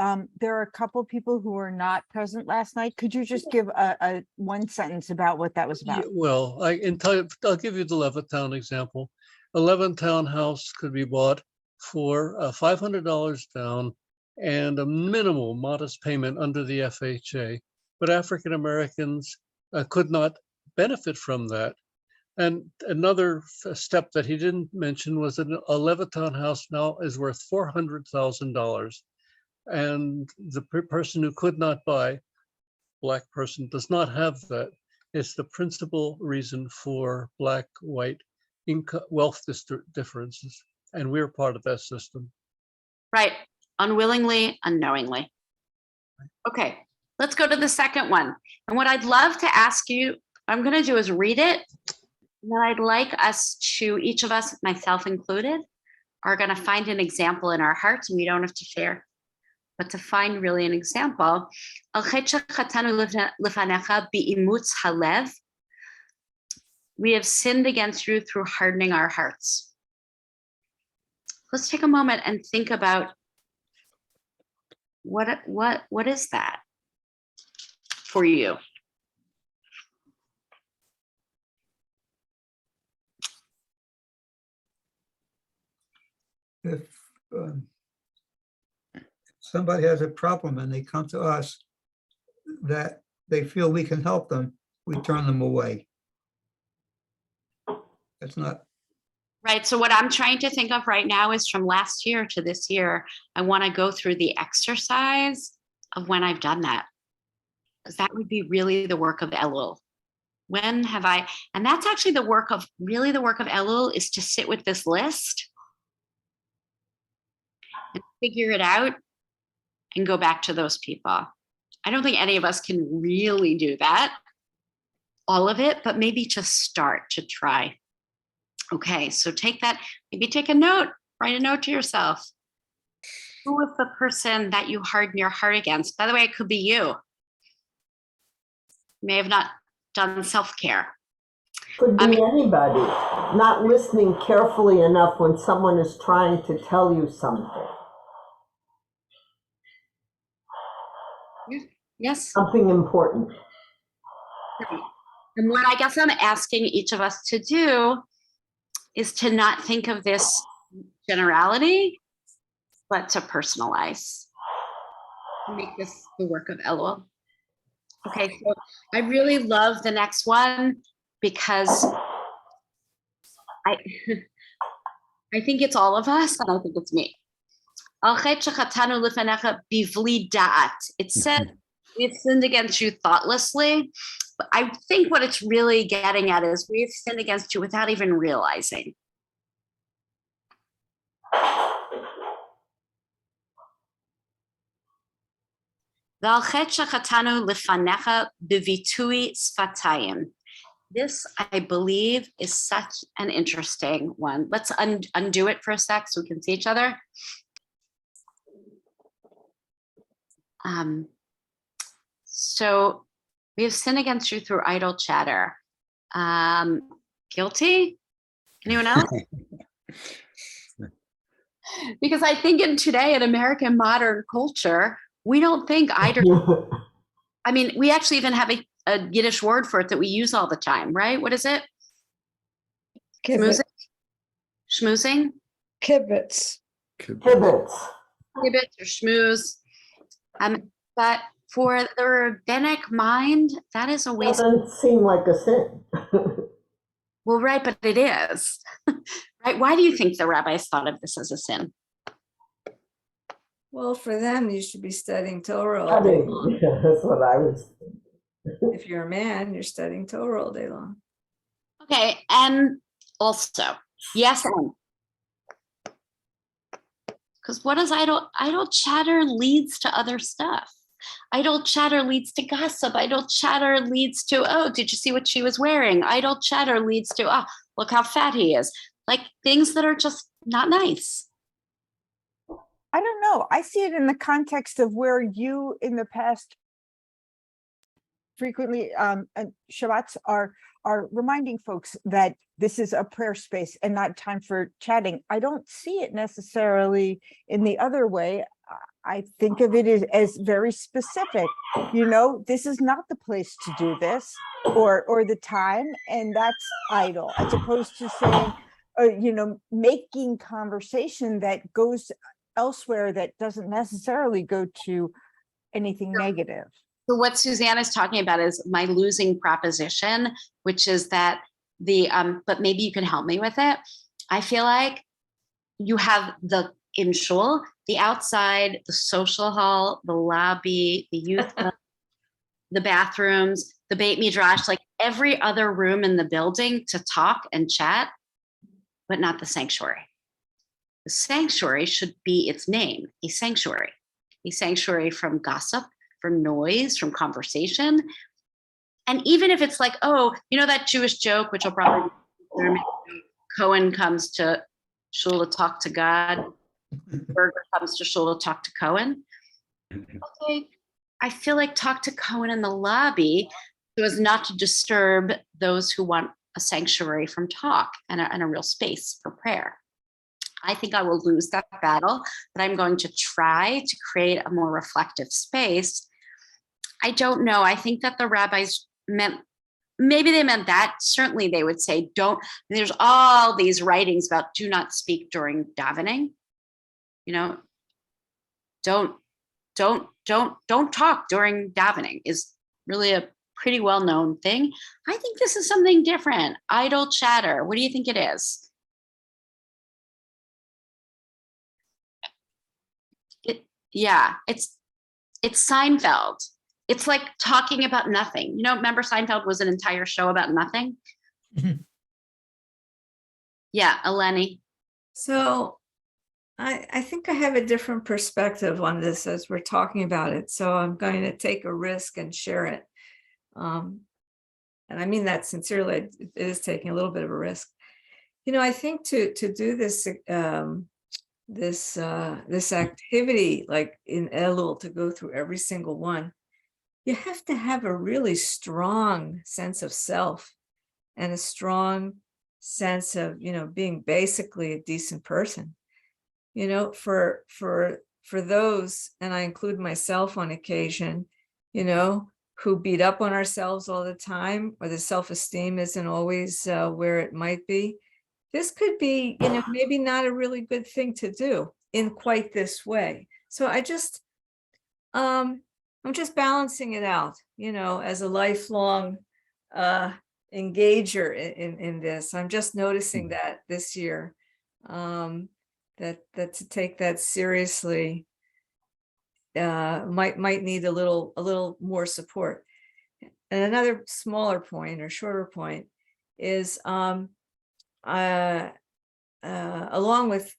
there are a couple people who were not present last night. Could you just give a one sentence about what that was about? Yeah, well, I'll give you the Levittown example. A Levittown house could be bought for $500 down and a minimal modest payment under the FHA, but African Americans could not benefit from that. And another step that he didn't mention was that a Levittown house now is worth $400,000. And the person who could not buy, Black person, does not have that. It's the principal reason for Black-white wealth differences. And we're part of that system. Right, unwillingly, unknowingly. Okay, let's go to the second one. And what I'd love to ask you, what I'm gonna do is read it. And then I'd like us to, each of us, myself included, are going to find an example in our hearts, and we don't have to share, but to find really an example. We have sinned against you through hardening our hearts. Let's take a moment and think about What is that for you? If somebody has a problem and they come to us that they feel we can help them, we turn them away. That's not, Right. So what I'm trying to think of right now is from last year to this year, I want to go through the exercise of when I've done that. Because that would be really the work of Elul. When have I, and that's actually the work of Elul, is to sit with this list and figure it out and go back to those people. I don't think any of us can really do that, all of it, but maybe just start to try. Okay, so take that, maybe take a note, write a note to yourself. Who was the person that you harden your heart against? By the way, it could be you. You may have not done self-care. Could be anybody, not listening carefully enough when someone is trying to tell you something. Yes. Something important. And what I guess I'm asking each of us to do is to not think of this generality, but to personalize, to make this the work of Elul. Okay, so I really love the next one because I think it's all of us, and I think it's me. It said we've sinned against you thoughtlessly, but I think what it's really getting at is we've sinned against you without even realizing. This, I believe, is such an interesting one. Let's undo it for a sec so we can see each other. So we have sinned against you through idle chatter. Guilty? Anyone else? Because I think in American modern culture, we don't think idle. I mean, we actually even have a Yiddish word for it that we use all the time, right? What is it? Kibbutz. Schmoozing? Kibbutz. Kibbutz. Kibbutz or schmooze. But for the rabbinic mind, that is a waste. Doesn't seem like a sin. Well, right, but it is. Right? Why do you think the rabbis thought of this as a sin? Well, for them, you should be studying Torah all day long. Yeah, that's what I was. If you're a man, you're studying Torah all day long. Okay, and also, yes, because what is idle chatter leads to other stuff. Idle chatter leads to gossip. Idle chatter leads to, oh, did you see what she was wearing? Idle chatter leads to, oh, look how fat he is. Like things that are just not nice. I don't know. I see it in the context of where you in the past frequently Shabbats are reminding folks that this is a prayer space and not time for chatting. I don't see it necessarily in the other way. I think of it as very specific. You know, this is not the place to do this or the time, and that's idle, as opposed to saying, you know, making conversation that goes elsewhere that doesn't necessarily go to anything negative. So what Suzanne is talking about is my losing proposition, which is that but maybe you can help me with it. I feel like you have the in shul, the outside, the social hall, the lobby, the youth club, the bathrooms, the Beit Midrash, like every other room in the building to talk and chat, but not the sanctuary. The sanctuary should be its name, a sanctuary from gossip, from noise, from conversation. And even if it's like, oh, you know that Jewish joke, which will probably Cohen comes to shul to talk to God, Berger comes to shul to talk to Cohen. Okay, I feel like talk to Cohen in the lobby so as not to disturb those who want a sanctuary from talk and a real space for prayer. I think I will lose that battle, but I'm going to try to create a more reflective space. I don't know. I think that the rabbis meant, maybe they meant that. Certainly they would say, don't, there's all these writings about do not speak during davening. You know, don't talk during davening is really a pretty well-known thing. I think this is something different. Idle chatter. What do you think it is? Yeah, it's Seinfeld. It's like talking about nothing. You know, remember Seinfeld was an entire show about nothing? Yeah, Eleni. So I think I have a different perspective on this as we're talking about it. So I'm going to take a risk and share it. And I mean that sincerely. It is taking a little bit of a risk. You know, I think to do this this activity like in Elul, to go through every single one, you have to have a really strong sense of self and a strong sense of, you know, being basically a decent person. You know, for those, and I include myself on occasion, you know, who beat up on ourselves all the time, or the self-esteem isn't always where it might be. This could be, you know, maybe not a really good thing to do in quite this way. So I'm just balancing it out, you know, as a lifelong engager in this. I'm just noticing that this year, that to take that seriously might need a little more support. And another smaller point or shorter point is along with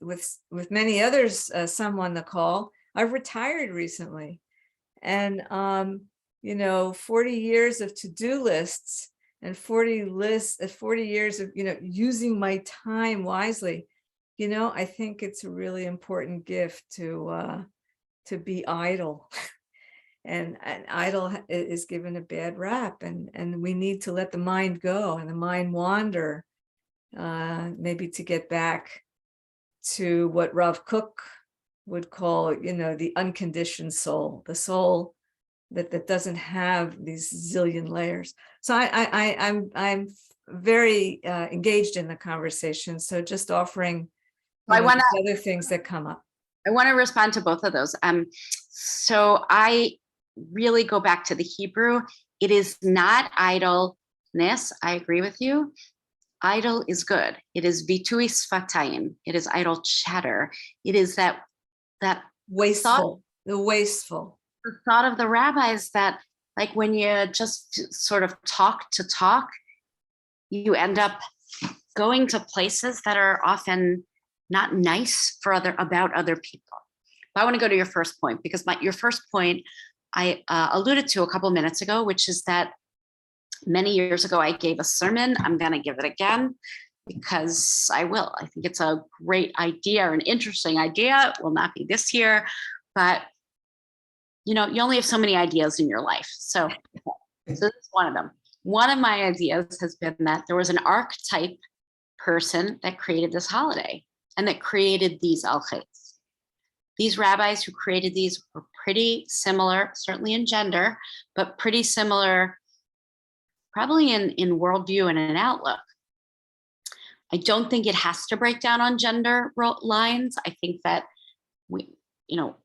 many others, some on the call, I've retired recently, and you know, 40 years of to-do lists and 40 years of, you know, using my time wisely. You know, I think it's a really important gift to be idle. And idle is given a bad rap, and we need to let the mind go and the mind wander, maybe to get back to what Rav Kook would call, you know, the unconditioned soul, the soul that doesn't have these zillion layers. So I'm very engaged in the conversation. So just offering other things that come up. I want to respond to both of those. So I really go back to the Hebrew. It is not idleness. I agree with you. Idle is good. It is vitui sfatayim. It is idle chatter. It is that wasteful, the thought of the rabbis that, like, when you just sort of talk to talk, you end up going to places that are often not nice about other people. But I want to go to your first point, because your first point I alluded to a couple minutes ago, which is that many years ago I gave a sermon. I'm going to give it again because I will. I think it's a great idea, an interesting idea. It will not be this year, but you know, you only have so many ideas in your life. So this is one of them. One of my ideas has been that there was an archetype person that created this holiday and that created these al-Khaits. These rabbis who created these were pretty similar, certainly in gender, but pretty similar probably in worldview and in outlook. I don't think it has to break down on gender lines. I think that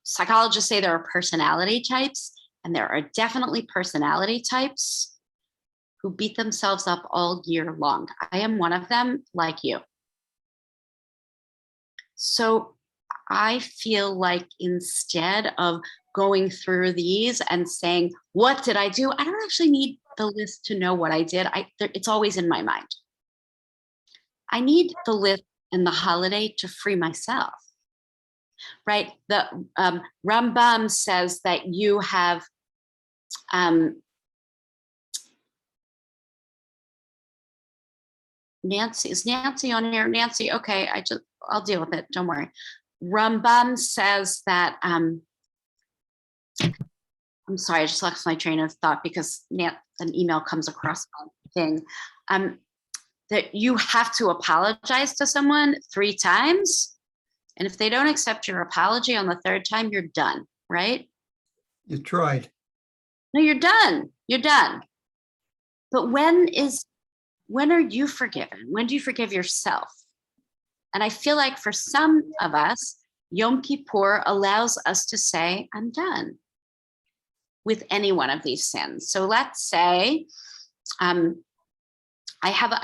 psychologists say there are personality types, and there are definitely personality types who beat themselves up all year long. I am one of them, like you. So I feel like instead of going through these and saying, what did I do? I don't actually need the list to know what I did. It's always in my mind. I need the list and the holiday to free myself, right? The Rambam says that you have Nancy, is Nancy on here? Nancy, okay, I'll deal with it, don't worry. Rambam says that, I'm sorry, I just lost my train of thought because an email comes across my thing, that you have to apologize to someone 3 times And if they don't accept your apology on the third time, you're done, right? You tried. No, you're done. You're done. But when are you forgiven? When do you forgive yourself? And I feel like for some of us, Yom Kippur allows us to say, I'm done with any one of these sins. So let's say, I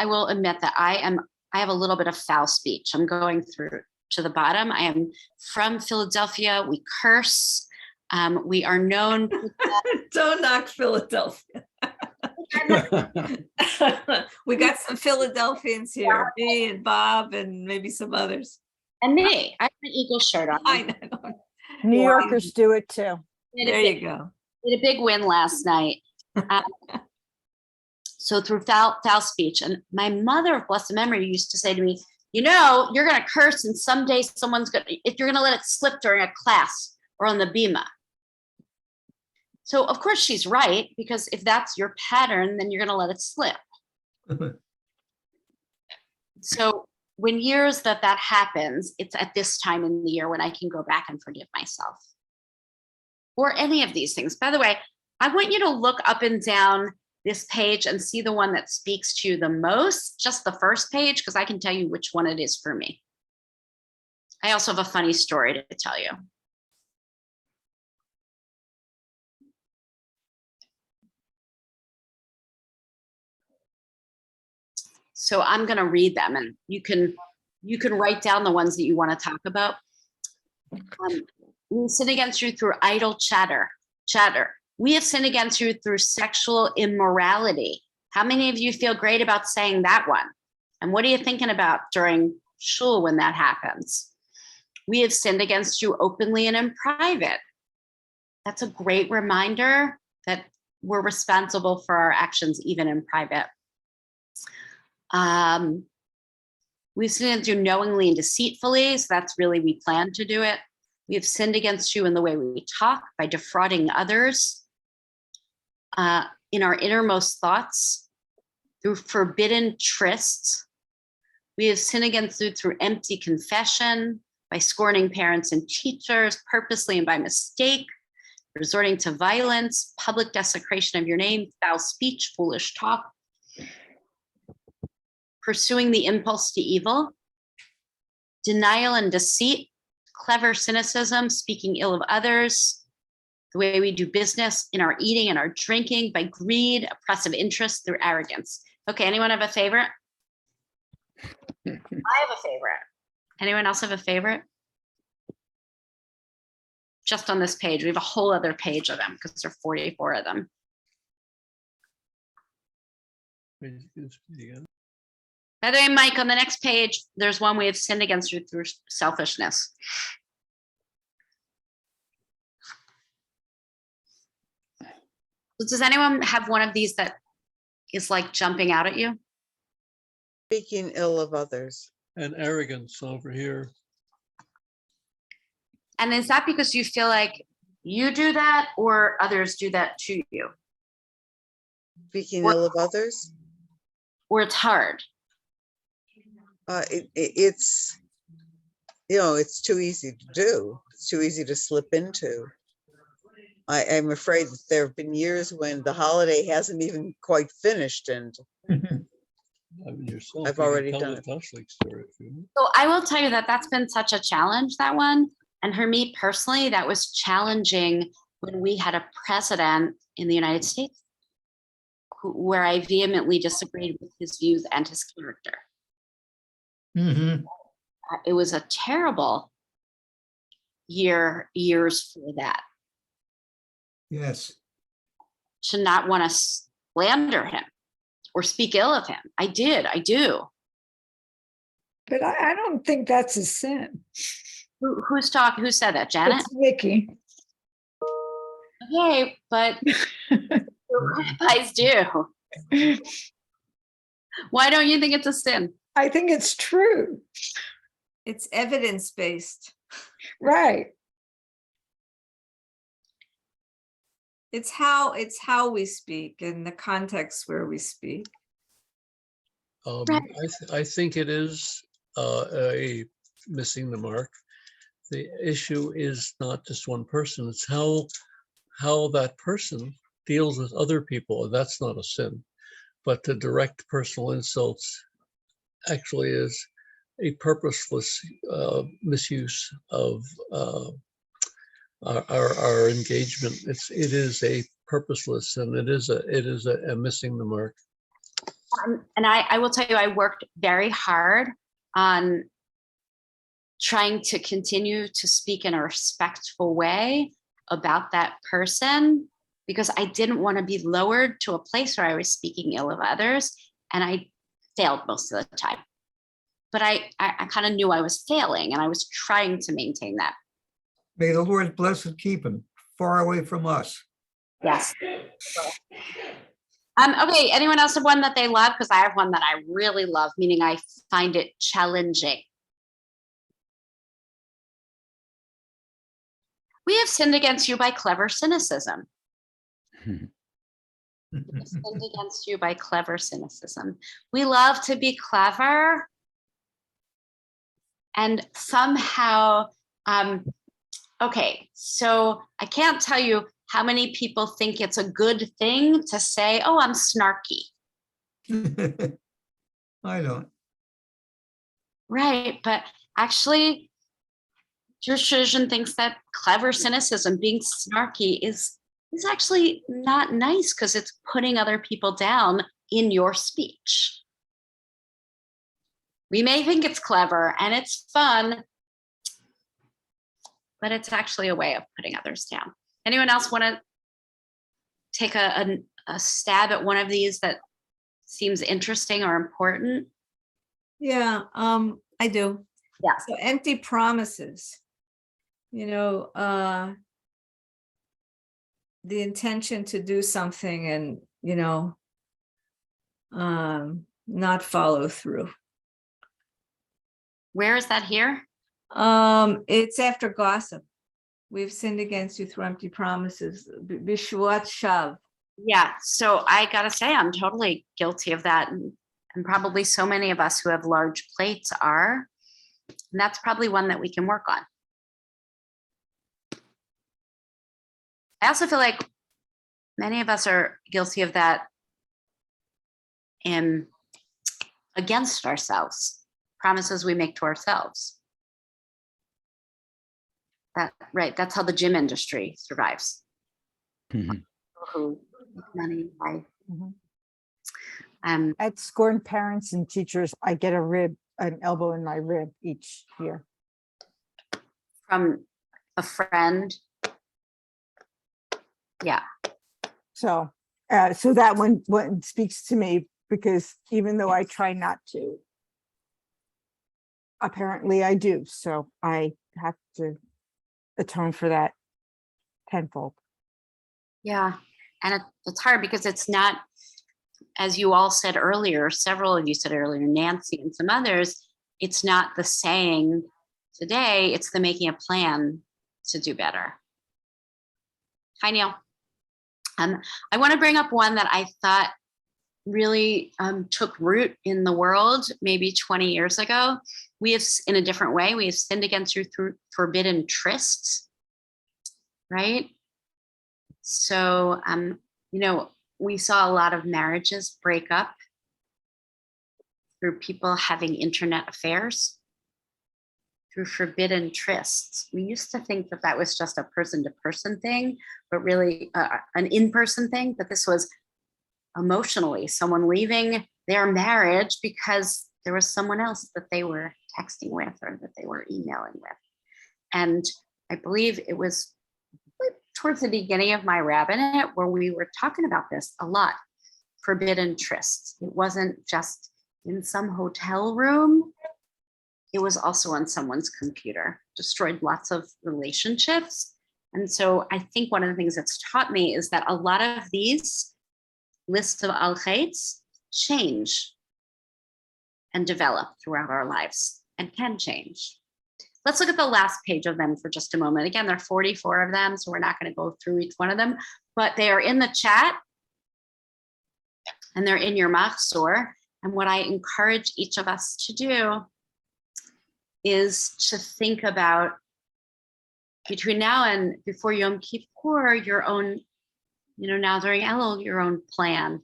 will admit that I have a little bit of foul speech. I'm going through to the bottom. I am from Philadelphia. We curse. We are known. Don't knock Philadelphia. We got some Philadelphians here, me and Bob and maybe some others. And me. I have an Eagle shirt on. I know. New Yorkers do it too. There you go. We had a big win last night. So through foul speech. And my mother of blessed memory used to say to me, you know, you're going to curse and someday someone's going to, if you're going to let it slip during a class or on the bima. So of course she's right, because if that's your pattern, then you're going to let it slip. So when years that happens, it's at this time in the year when I can go back and forgive myself. Or any of these things. By the way, I want you to look up and down this page and see the one that speaks to you the most, just the first page, because I can tell you which one it is for me. I also have a funny story to tell you. So I'm going to read them, and you can write down the ones that you want to talk about. We sin against you through idle chatter. We have sinned against you through sexual immorality. How many of you feel great about saying that one? And what are you thinking about during shul when that happens? We have sinned against you openly and in private. That's a great reminder that we're responsible for our actions even in private. We've sinned against you knowingly and deceitfully, so that's really we plan to do it. We have sinned against you in the way we talk, by defrauding others, in our innermost thoughts, through forbidden trysts. We have sinned against you through empty confession, by scorning parents and teachers, purposely and by mistake, resorting to violence, public desecration of your name, foul speech, foolish talk, pursuing the impulse to evil, denial and deceit, clever cynicism, speaking ill of others, the way we do business in our eating and our drinking, by greed, oppressive interest, through arrogance. Okay, anyone have a favorite? I have a favorite. Anyone else have a favorite? Just on this page, we have a whole other page of them because there are 44 of them. By the way, Mike, on the next page, there's one we have sinned against you through selfishness. Does anyone have one of these that is like jumping out at you? Speaking ill of others. And arrogance over here. And is that because you feel like you do that or others do that to you? Speaking ill of others? Or it's hard? It's, you know, it's too easy to do. It's too easy to slip into. I'm afraid that there have been years when the holiday hasn't even quite finished, and I've already done it. So I will tell you that that's been such a challenge, that one. And for me personally, that was challenging when we had a president in the United States where I vehemently disagreed with his views and his character. Mm-hmm. It was a terrible years for that. Yes. To not want to slander him or speak ill of him. I do. But I don't think that's a sin. Who's talking? Who said that? Janet? It's Vicky. Okay, but rabbis do. Why don't you think it's a sin? I think it's true. It's evidence-based. Right. It's how we speak and the context where we speak. I think it is a missing the mark. the issue is not just one person, it's how that person deals with other people, and that's not a sin. But the direct personal insults actually is a purposeless misuse of our engagement. It is a purposeless, and it is a missing the mark. And I will tell you, I worked very hard on trying to continue to speak in a respectful way about that person, because I didn't want to be lowered to a place where I was speaking ill of others, and I failed most of the time. But I kind of knew I was failing, and I was trying to maintain that. May the Lord bless and keep him far away from us. Yes. Okay, anyone else have one that they love? Because I have one that I really love, meaning I find it challenging. We have sinned against you by clever cynicism. We have sinned against you by clever cynicism. We love to be clever. And somehow, okay, so I can't tell you how many people think it's a good thing to say, oh, I'm snarky. I don't. Right, but actually, Jewish tradition thinks that clever cynicism, being snarky, is actually not nice because it's putting other people down in your speech. We may think it's clever and it's fun, but it's actually a way of putting others down. Anyone else want to take a stab at one of these that seems interesting or important? Yeah, I do. Yeah. So empty promises, the intention to do something and, not follow through. Where is that here? It's after gossip. We've sinned against you through empty promises. Bishwat shav. Yeah, so I gotta say, I'm totally guilty of that. And probably so many of us who have large plates are. And that's probably one that we can work on. I also feel like many of us are guilty of that against ourselves, promises we make to ourselves. That's how the gym industry survives. Mhm. Who make money by At scorned parents and teachers, I get an elbow in my rib each year. from a friend. Yeah. So that one speaks to me, because even though I try not to, apparently I do. So I have to atone for that tenfold. Yeah. And it's hard because it's not, as you all said earlier, several of you said earlier, Nancy and some others, it's not the saying today, it's the making a plan to do better. Hi, Neil. I want to bring up one that I thought really took root in the world maybe 20 years ago. We have, in a different way, we have sinned against you through forbidden trysts, right? So, we saw a lot of marriages break up through people having internet affairs, through forbidden trysts. We used to think that that was just a person-to-person thing, but really an in-person thing, but this was emotionally someone leaving their marriage because there was someone else that they were texting with or that they were emailing with. And I believe it was towards the beginning of my rabbinate where we were talking about this a lot, forbidden trysts. It wasn't just in some hotel room. It was also on someone's computer, destroyed lots of relationships. And so I think one of the things that's taught me is that a lot of these lists of al-khaits change and develop throughout our lives and can change. Let's look at the last page of them for just a moment. Again, there are 44 of them, so we're not going to go through each one of them, but they are in the chat and they're in your Machzor. And what I encourage each of us to do is to think about between now and before Yom Kippur, your own, now during Elul, your own plan.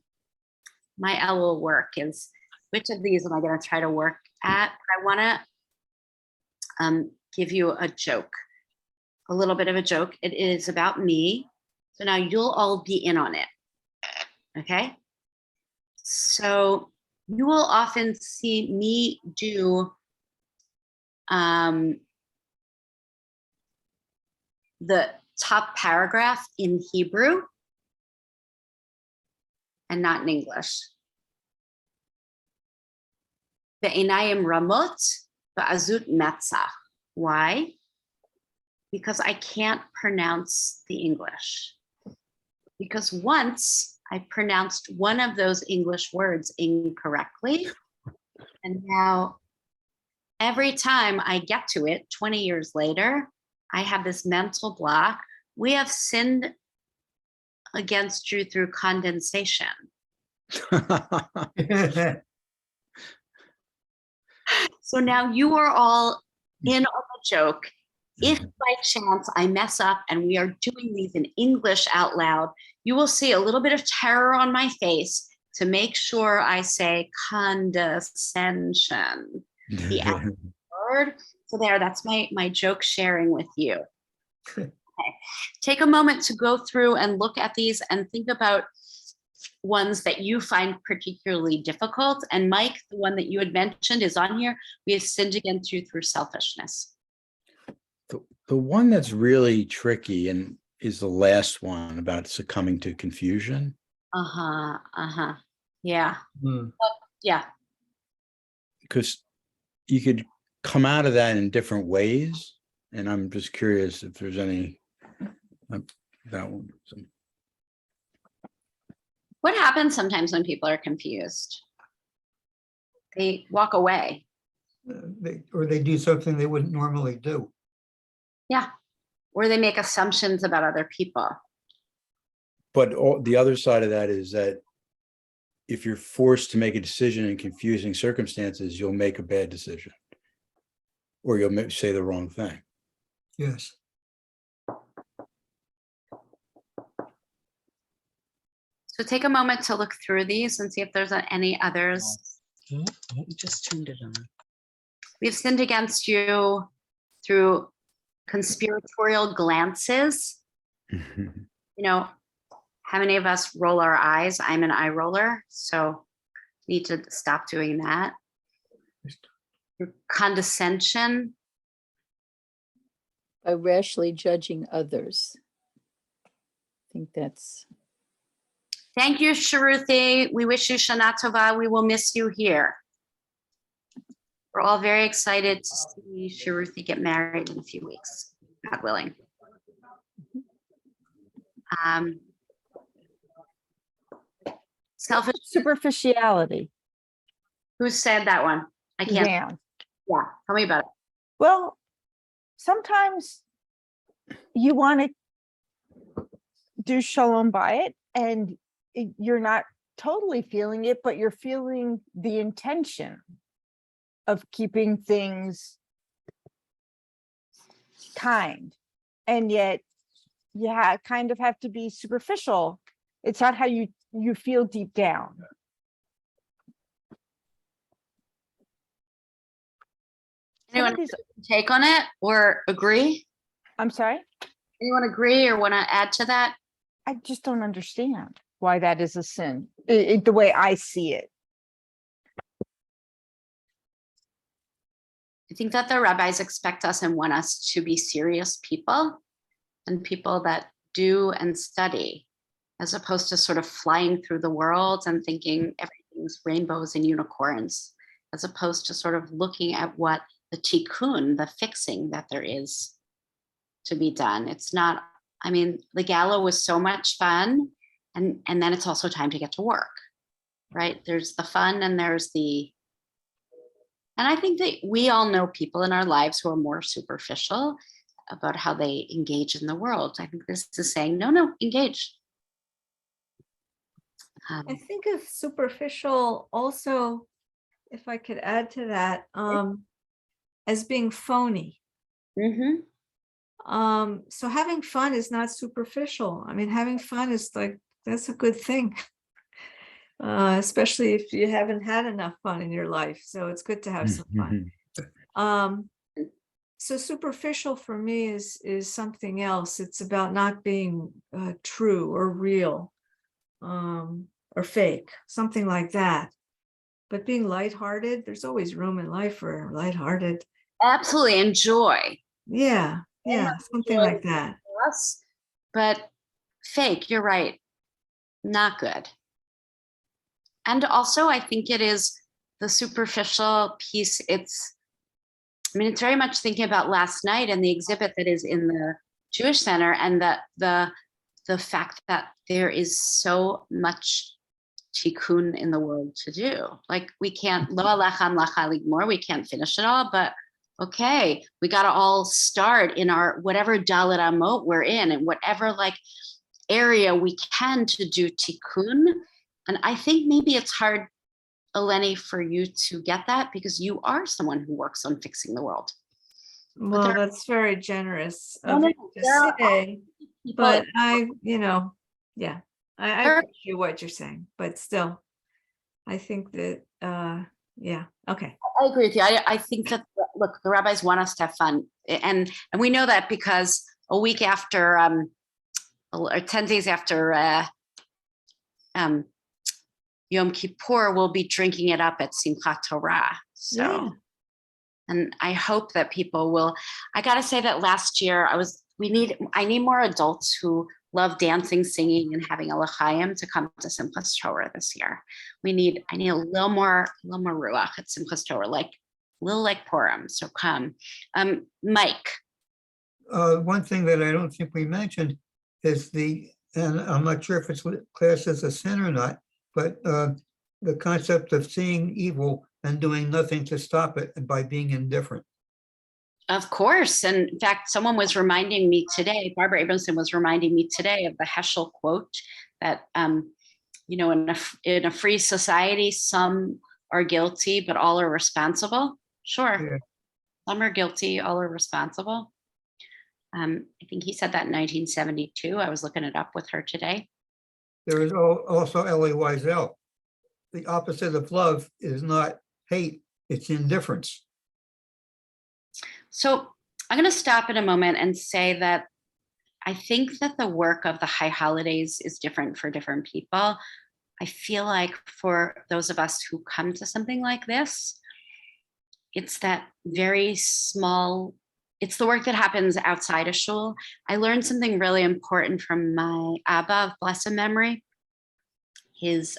My Elul work is, which of these am I going to try to work at? I want to give you a joke, a little bit of a joke. It is about me. So now you'll all be in on it. Okay? So you will often see me do the top paragraph in Hebrew and not in English. Ve'enayim ramot va'azut metzach. Why? Because I can't pronounce the English. Because once I pronounced one of those English words incorrectly, and now every time I get to it 20 years later, I have this mental block. We have sinned against you through condensation. So now you are all in on the joke. If by chance I mess up and we are doing these in English out loud, you will see a little bit of terror on my face to make sure I say condescension, the actual word. So there, that's my joke sharing with you. Okay. Take a moment to go through and look at these and think about ones that you find particularly difficult. And Mike, the one that you had mentioned is on here. We have sinned against you through selfishness. The one that's really tricky and is the last one about succumbing to confusion. Yeah. Yeah. Because you could come out of that in different ways. And I'm just curious if there's any, that one. So. What happens sometimes when people are confused? They walk away. Or they do something they wouldn't normally do. Yeah. Or they make assumptions about other people. But the other side of that is that if you're forced to make a decision in confusing circumstances, you'll make a bad decision. Or you'll say the wrong thing. Yes. So take a moment to look through these and see if there's any others. You just turned it on. We've sinned against you through conspiratorial glances. How many of us roll our eyes? I'm an eye roller, so need to stop doing that. Condescension. By rashly judging others. I think that's. Thank you, Sharuthi. We wish you Shana Tova. We will miss you here. We're all very excited to see Sharuthi get married in a few weeks, God willing. Selfish superficiality. Who said that one? I can't. Suzanne. Yeah, tell me about it. Well, sometimes you want to do shalom bayit and you're not totally feeling it, but you're feeling the intention of keeping things kind. And yet you kind of have to be superficial. It's not how you feel deep down. Anyone take on it or agree? I'm sorry? Anyone agree or want to add to that? I just don't understand why that is a sin, the way I see it. I think that the rabbis expect us and want us to be serious people and people that do and study, as opposed to sort of flying through the world and thinking everything's rainbows and unicorns, as opposed to sort of looking at what the tikkun, the fixing that there is to be done. It's not, the gala was so much fun, and then it's also time to get to work, right? There's the fun and there's and I think that we all know people in our lives who are more superficial about how they engage in the world. I think this is saying, no, engage. I think of superficial also, if I could add to that, as being phony. Mm-hmm. So having fun is not superficial. I mean, having fun is like, that's a good thing. Especially if you haven't had enough fun in your life. So it's good to have some fun. So superficial for me is something else. It's about not being true or real, or fake, something like that. But being lighthearted, there's always room in life for lighthearted. Absolutely, enjoy. Yeah, something like that. Yes, but fake, you're right. Not good. And also, I think it is the superficial piece. It's very much thinking about last night and the exhibit that is in the Jewish Center, and that the fact that there is so much tikkun in the world to do. Like, we can't, lo alacham lachalik more, we can't finish it all, but okay, we got to all start in our whatever dalet amot we're in, and whatever like area we can to do tikkun. And I think maybe it's hard, Eleni, for you to get that because you are someone who works on fixing the world. Well, that's very generous of you to say, but I appreciate what you're saying, but still, I think that, yeah, okay. I agree with you. I think that, look, the rabbis want us to have fun. And we know that because a week after, or 10 days after Yom Kippur, we'll be drinking it up at Simchat Torah. So, Yeah. and I hope that people will. I got to say that last year I need more adults who love dancing, singing, and having a l'chaim to come to Simchas Torah this year. I need a little more ruach at Simchas Torah, like Purim. So come, Mike. One thing that I don't think we mentioned is and I'm not sure if it's classed as a sin or not, but the concept of seeing evil and doing nothing to stop it by being indifferent. Of course. And in fact, someone was reminding me today, Barbara Abramson was reminding me today of the Heschel quote that, in a free society, some are guilty, but all are responsible. Sure. Yeah. Some are guilty, all are responsible. I think he said that in 1972. I was looking it up with her today. There is also Elie Wiesel. The opposite of love is not hate, it's indifference. So I'm going to stop in a moment and say that I think that the work of the high holidays is different for different people. I feel like for those of us who come to something like this, it's that very small, it's the work that happens outside of shul. I learned something really important from my Abba of blessed memory. His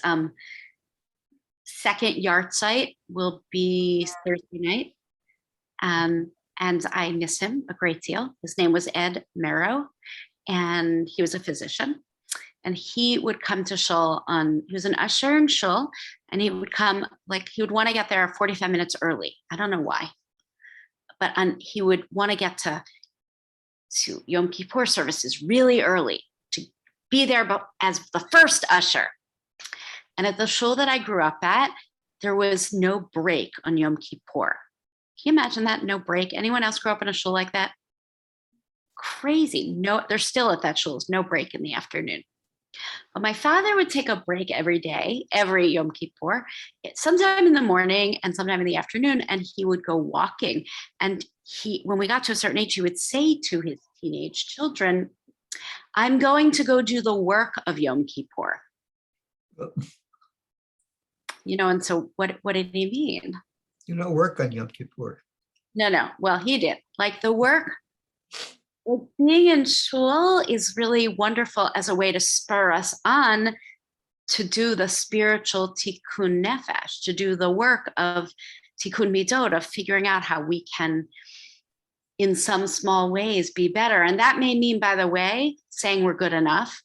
second yahrzeit will be Thursday night. And I miss him a great deal. His name was Ed Merrow, and he was a physician. And he would come to shul he was an usher in shul, and he would come, he would want to get there 45 minutes early. I don't know why, but he would want to get to Yom Kippur services really early to be there as the first usher. And at the shul that I grew up at, there was no break on Yom Kippur. Can you imagine that? No break. Anyone else grew up in a shul like that? Crazy. No, they're still at that shul. No break in the afternoon. But my father would take a break every day, every Yom Kippur, sometime in the morning and sometime in the afternoon, and he would go walking. And when we got to a certain age, he would say to his teenage children, "I'm going to go do the work of Yom Kippur." And so what did he mean? You don't work on Yom Kippur. No. Well, he did. Like the work, being in shul is really wonderful as a way to spur us on to do the spiritual tikkun nefesh, to do the work of tikkun midot, of figuring out how we can, in some small ways, be better. And that may mean, by the way, saying we're good enough.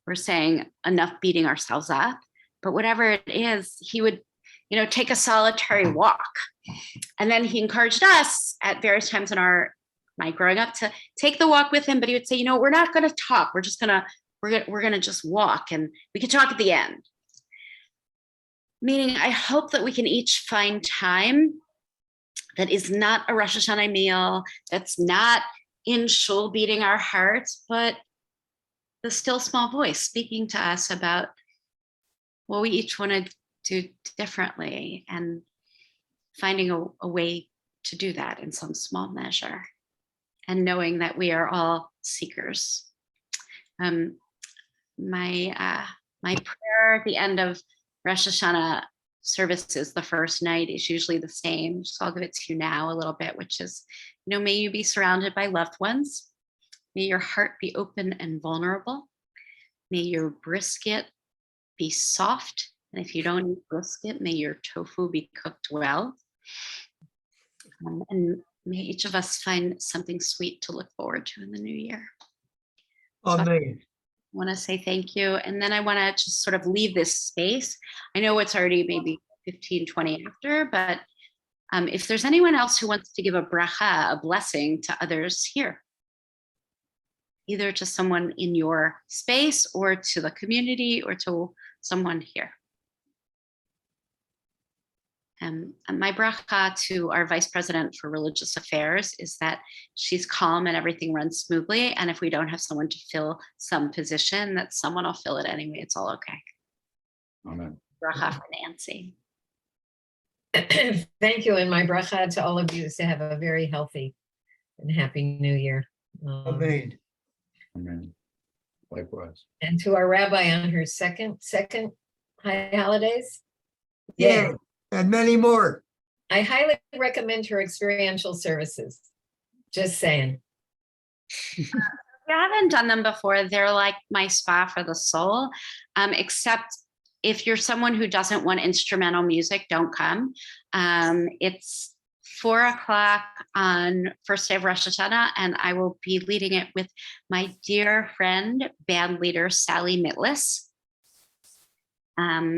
We're saying enough beating ourselves up. But whatever it is, he would, take a solitary walk. And then he encouraged us at various times in my growing up to take the walk with him. But he would say, we're not going to talk. We're going to just walk, and we can talk at the end. Meaning, I hope that we can each find time that is not a Rosh Hashanah meal, that's not in shul beating our hearts, but the still small voice speaking to us about what we each want to do differently, and finding a way to do that in some small measure, and knowing that we are all seekers. My prayer at the end of Rosh Hashanah services the first night is usually the same. So I'll give it to you now a little bit, which is, may you be surrounded by loved ones. May your heart be open and vulnerable. May your brisket be soft. And if you don't eat brisket, may your tofu be cooked well. And may each of us find something sweet to look forward to in the new year. Amen. I want to say thank you. And then I want to just sort of leave this space. I know it's already maybe 15, 20 after, but if there's anyone else who wants to give a bracha, a blessing to others here, either to someone in your space or to the community or to someone here. My bracha to our Vice President for Religious Affairs is that she's calm and everything runs smoothly. And if we don't have someone to fill some position, that someone will fill it anyway. It's all okay. Amen. Bracha for Nancy. Thank you. And my bracha to all of you is to have a very healthy and happy new year. Amen. Amen. Likewise. And to our rabbi on her second high holidays. Yeah. And many more. I highly recommend her experiential services. Just saying. If you haven't done them before, they're like my spa for the soul, except if you're someone who doesn't want instrumental music, don't come. It's 4:00 on first day of Rosh Hashanah, and I will be leading it with my dear friend, band leader, Sally Mitlis.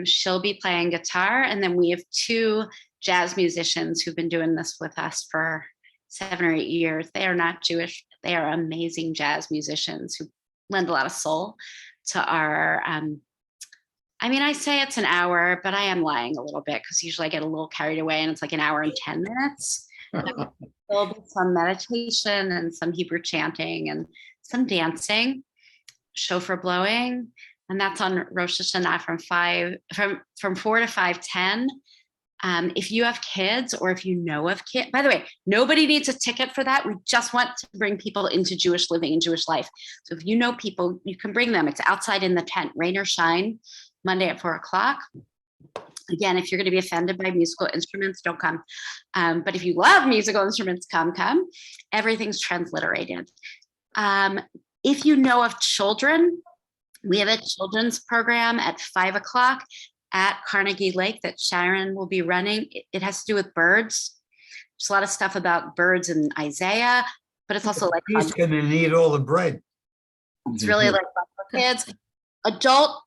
She'll be playing guitar, and then we have 2 jazz musicians who've been doing this with us for 7 or 8 years. They are not Jewish. They are amazing jazz musicians who lend a lot of soul to our, I say it's an hour, but I am lying a little bit because usually I get a little carried away and it's like an hour and 10 minutes. There'll be some meditation and some Hebrew chanting and some dancing, shofar blowing. And that's on Rosh Hashanah from 4 to 5:10. If you have kids or if you know of kids, by the way, nobody needs a ticket for that. We just want to bring people into Jewish living and Jewish life. So if you know people, you can bring them. It's outside in the tent, rain or shine, Monday at 4:00. Again, if you're going to be offended by musical instruments, don't come. But if you love musical instruments, come. Everything's transliterated. If you know of children, we have a children's program at 5:00 at Carnegie Lake that Sharon will be running. It has to do with birds. There's a lot of stuff about birds in Isaiah, but it's also like He's going to need all the bread. It's really like for kids, adult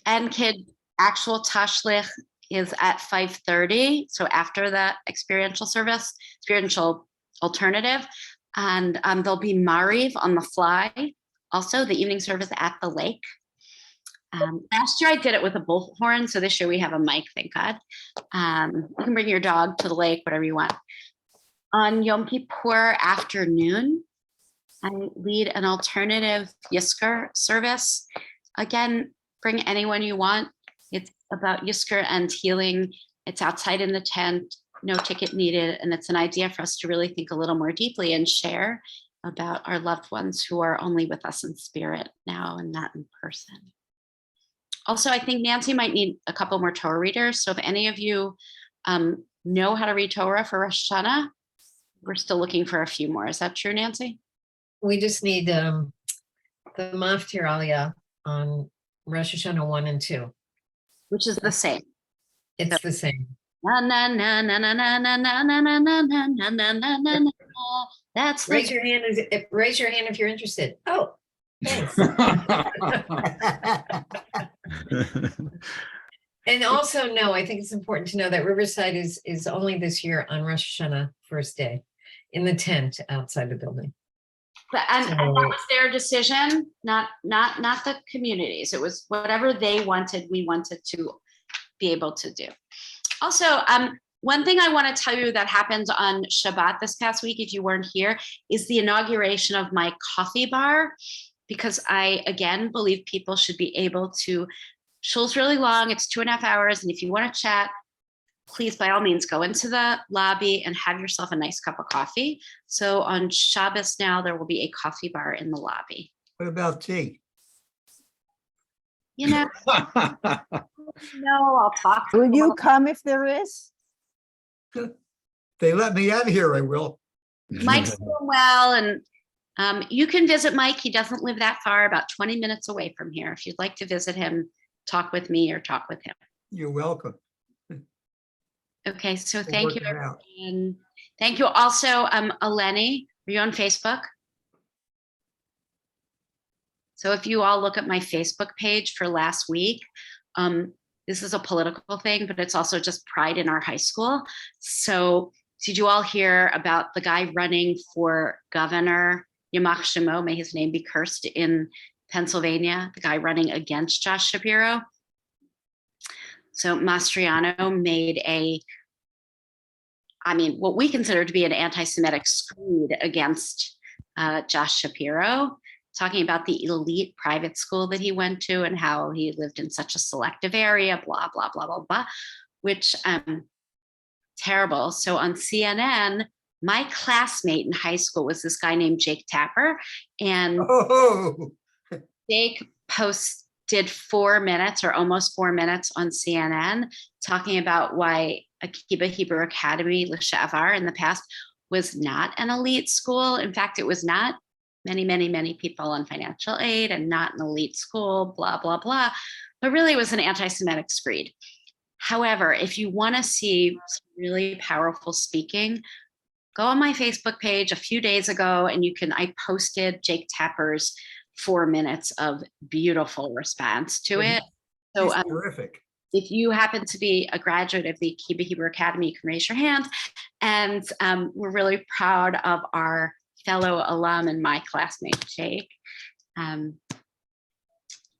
and kid. Actual tashlich is at 5:30. So after the experiential service, spiritual alternative, and there'll be Mariv on the fly. Also, the evening service at the lake. Last year I did it with a bullhorn, so this year we have a mic, thank God. You can bring your dog to the lake, whatever you want. On Yom Kippur afternoon, I lead an alternative Yizkor service. Again, bring anyone you want. It's about Yizkor and healing. It's outside in the tent, no ticket needed, and it's an idea for us to really think a little more deeply and share about our loved ones who are only with us in spirit now and not in person. Also, I think Nancy might need a couple more Torah readers. So if any of you know how to read Torah for Rosh Hashanah, we're still looking for a few more. Is that true, Nancy? We just need the Maftir Aliyah on Rosh Hashanah 1 and 2. Which is the same. It's the same. Na na na na na na na na na na na na na na na. That's raise your hand. Raise your hand if you're interested. Oh, thanks. And also, no, I think it's important to know that Riverside is only this year on Rosh Hashanah first day in the tent outside the building. And that was their decision, not the communities. It was whatever they wanted, we wanted to be able to do. Also, one thing I want to tell you that happened on Shabbat this past week, if you weren't here, is the inauguration of my coffee bar, because I, again, believe people should be able to, shul's really long, it's 2.5 hours, and if you want to chat, please, by all means, go into the lobby and have yourself a nice cup of coffee. So on Shabbos now, there will be a coffee bar in the lobby. What about tea? You know, no, I'll talk to Will you you. come if there is? They let me out of here, I will. Mike's doing well, and you can visit Mike. He doesn't live that far, about 20 minutes away from here. If you'd like to visit him, talk with me or talk with him. You're welcome. Okay, so We'll thank work you, it out. everyone. Thank you. Also, Eleni, are you on Facebook? So if you all look at my Facebook page for last week, this is a political thing, but it's also just pride in our high school. So did you all hear about the guy running for governor, Yamach Shemo, may his name be cursed, in Pennsylvania, the guy running against Josh Shapiro? So Mastriano made what we consider to be an anti-Semitic screed against Josh Shapiro, talking about the elite private school that he went to and how he lived in such a selective area, blah, blah, blah, blah, blah, which terrible. So on CNN, my classmate in high school was this guy named Jake Tapper, and Jake did 4 minutes or almost 4 minutes on CNN talking about why Akiba Hebrew Academy, L'Shavar, in the past was not an elite school. In fact, it was not. Many people on financial aid and not an elite school, blah, blah, blah. But really it was an anti-Semitic screed. However, if you want to see some really powerful speaking, go on my Facebook page a few days ago and I posted Jake Tapper's 4 minutes of beautiful response to it. So terrific. If you happen to be a graduate of the Akiba Hebrew Academy, you can raise your hand. And we're really proud of our fellow alum and my classmate, Jake.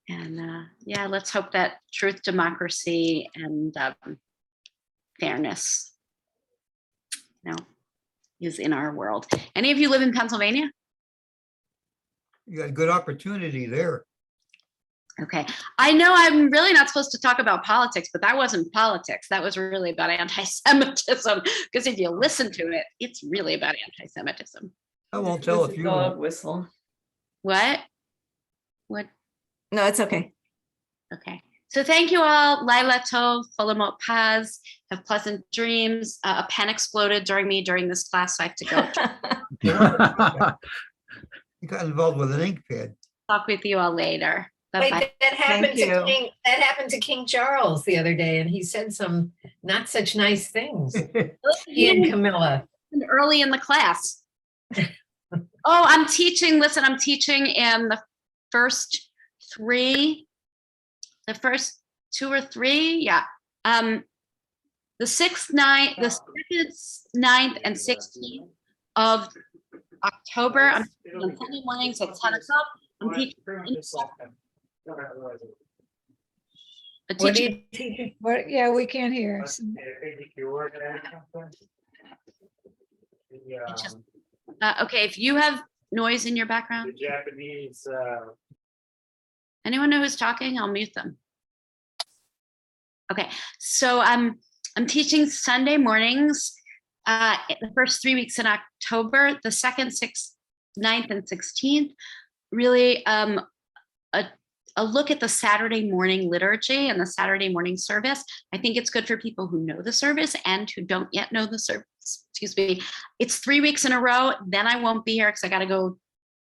Yeah, let's hope that truth, democracy, and fairness, is in our world. Any of you live in Pennsylvania? You got a good opportunity there. Okay, I know I'm really not supposed to talk about politics, but that wasn't politics. That was really about anti-Semitism, because if you listen to it, it's really about anti-Semitism. I won't tell if you won't. Whistle. What? No, it's okay. Okay. So thank you all. Laila Tov, Folamot Paz, have pleasant dreams. A pen exploded during this class, so I have to go. You got involved with an ink pad. Talk with you all later. Wait, Bye-bye. that happened to King Charles the other day, and he said some not such nice things. He and Camilla. Early in the class. Oh, I'm teaching in the first 2 or 3. Yeah. The 6th, 9th, the 2nd, 9th, and 16th of October. I'm teaching on Sunday mornings at 10 o'clock. I'm teaching. What are you teaching? What? Yeah, we can't hear. Okay, if you have noise in your background. The Japanese. Anyone know who's talking? I'll mute them. Okay, so I'm teaching Sunday mornings, the first 3 weeks in October, the 2nd, 6th, 9th, and 16th. Really, a look at the Saturday morning liturgy and the Saturday morning service. I think it's good for people who know the service and who don't yet know the service. Excuse me. It's 3 weeks in a row. Then I won't be here because I got to go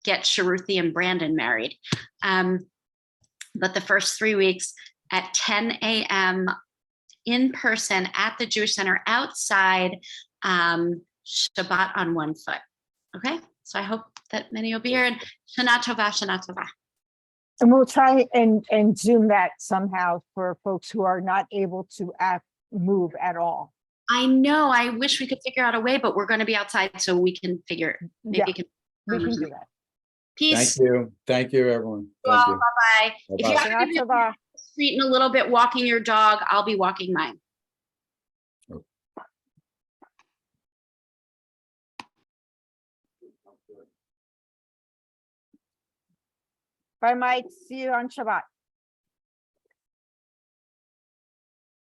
get Sharuthi and Brandon married. But the first 3 weeks at 10 a.m. in person at the Jewish Center outside, Shabbat on 1 foot. Okay, so I hope that many will be here, and Shana Tova, Shana Tova. And we'll try and Zoom that somehow for folks who are not able to move at all. I know, I wish we could figure out a way, but we're going to be outside, so we can figure, maybe we can do that. Peace. Thank you, everyone. Well, Thank you. bye-bye. Bye-bye. If you have to be on the street in a little bit walking your dog, I'll be walking mine. Bye, Mike. See you on Shabbat.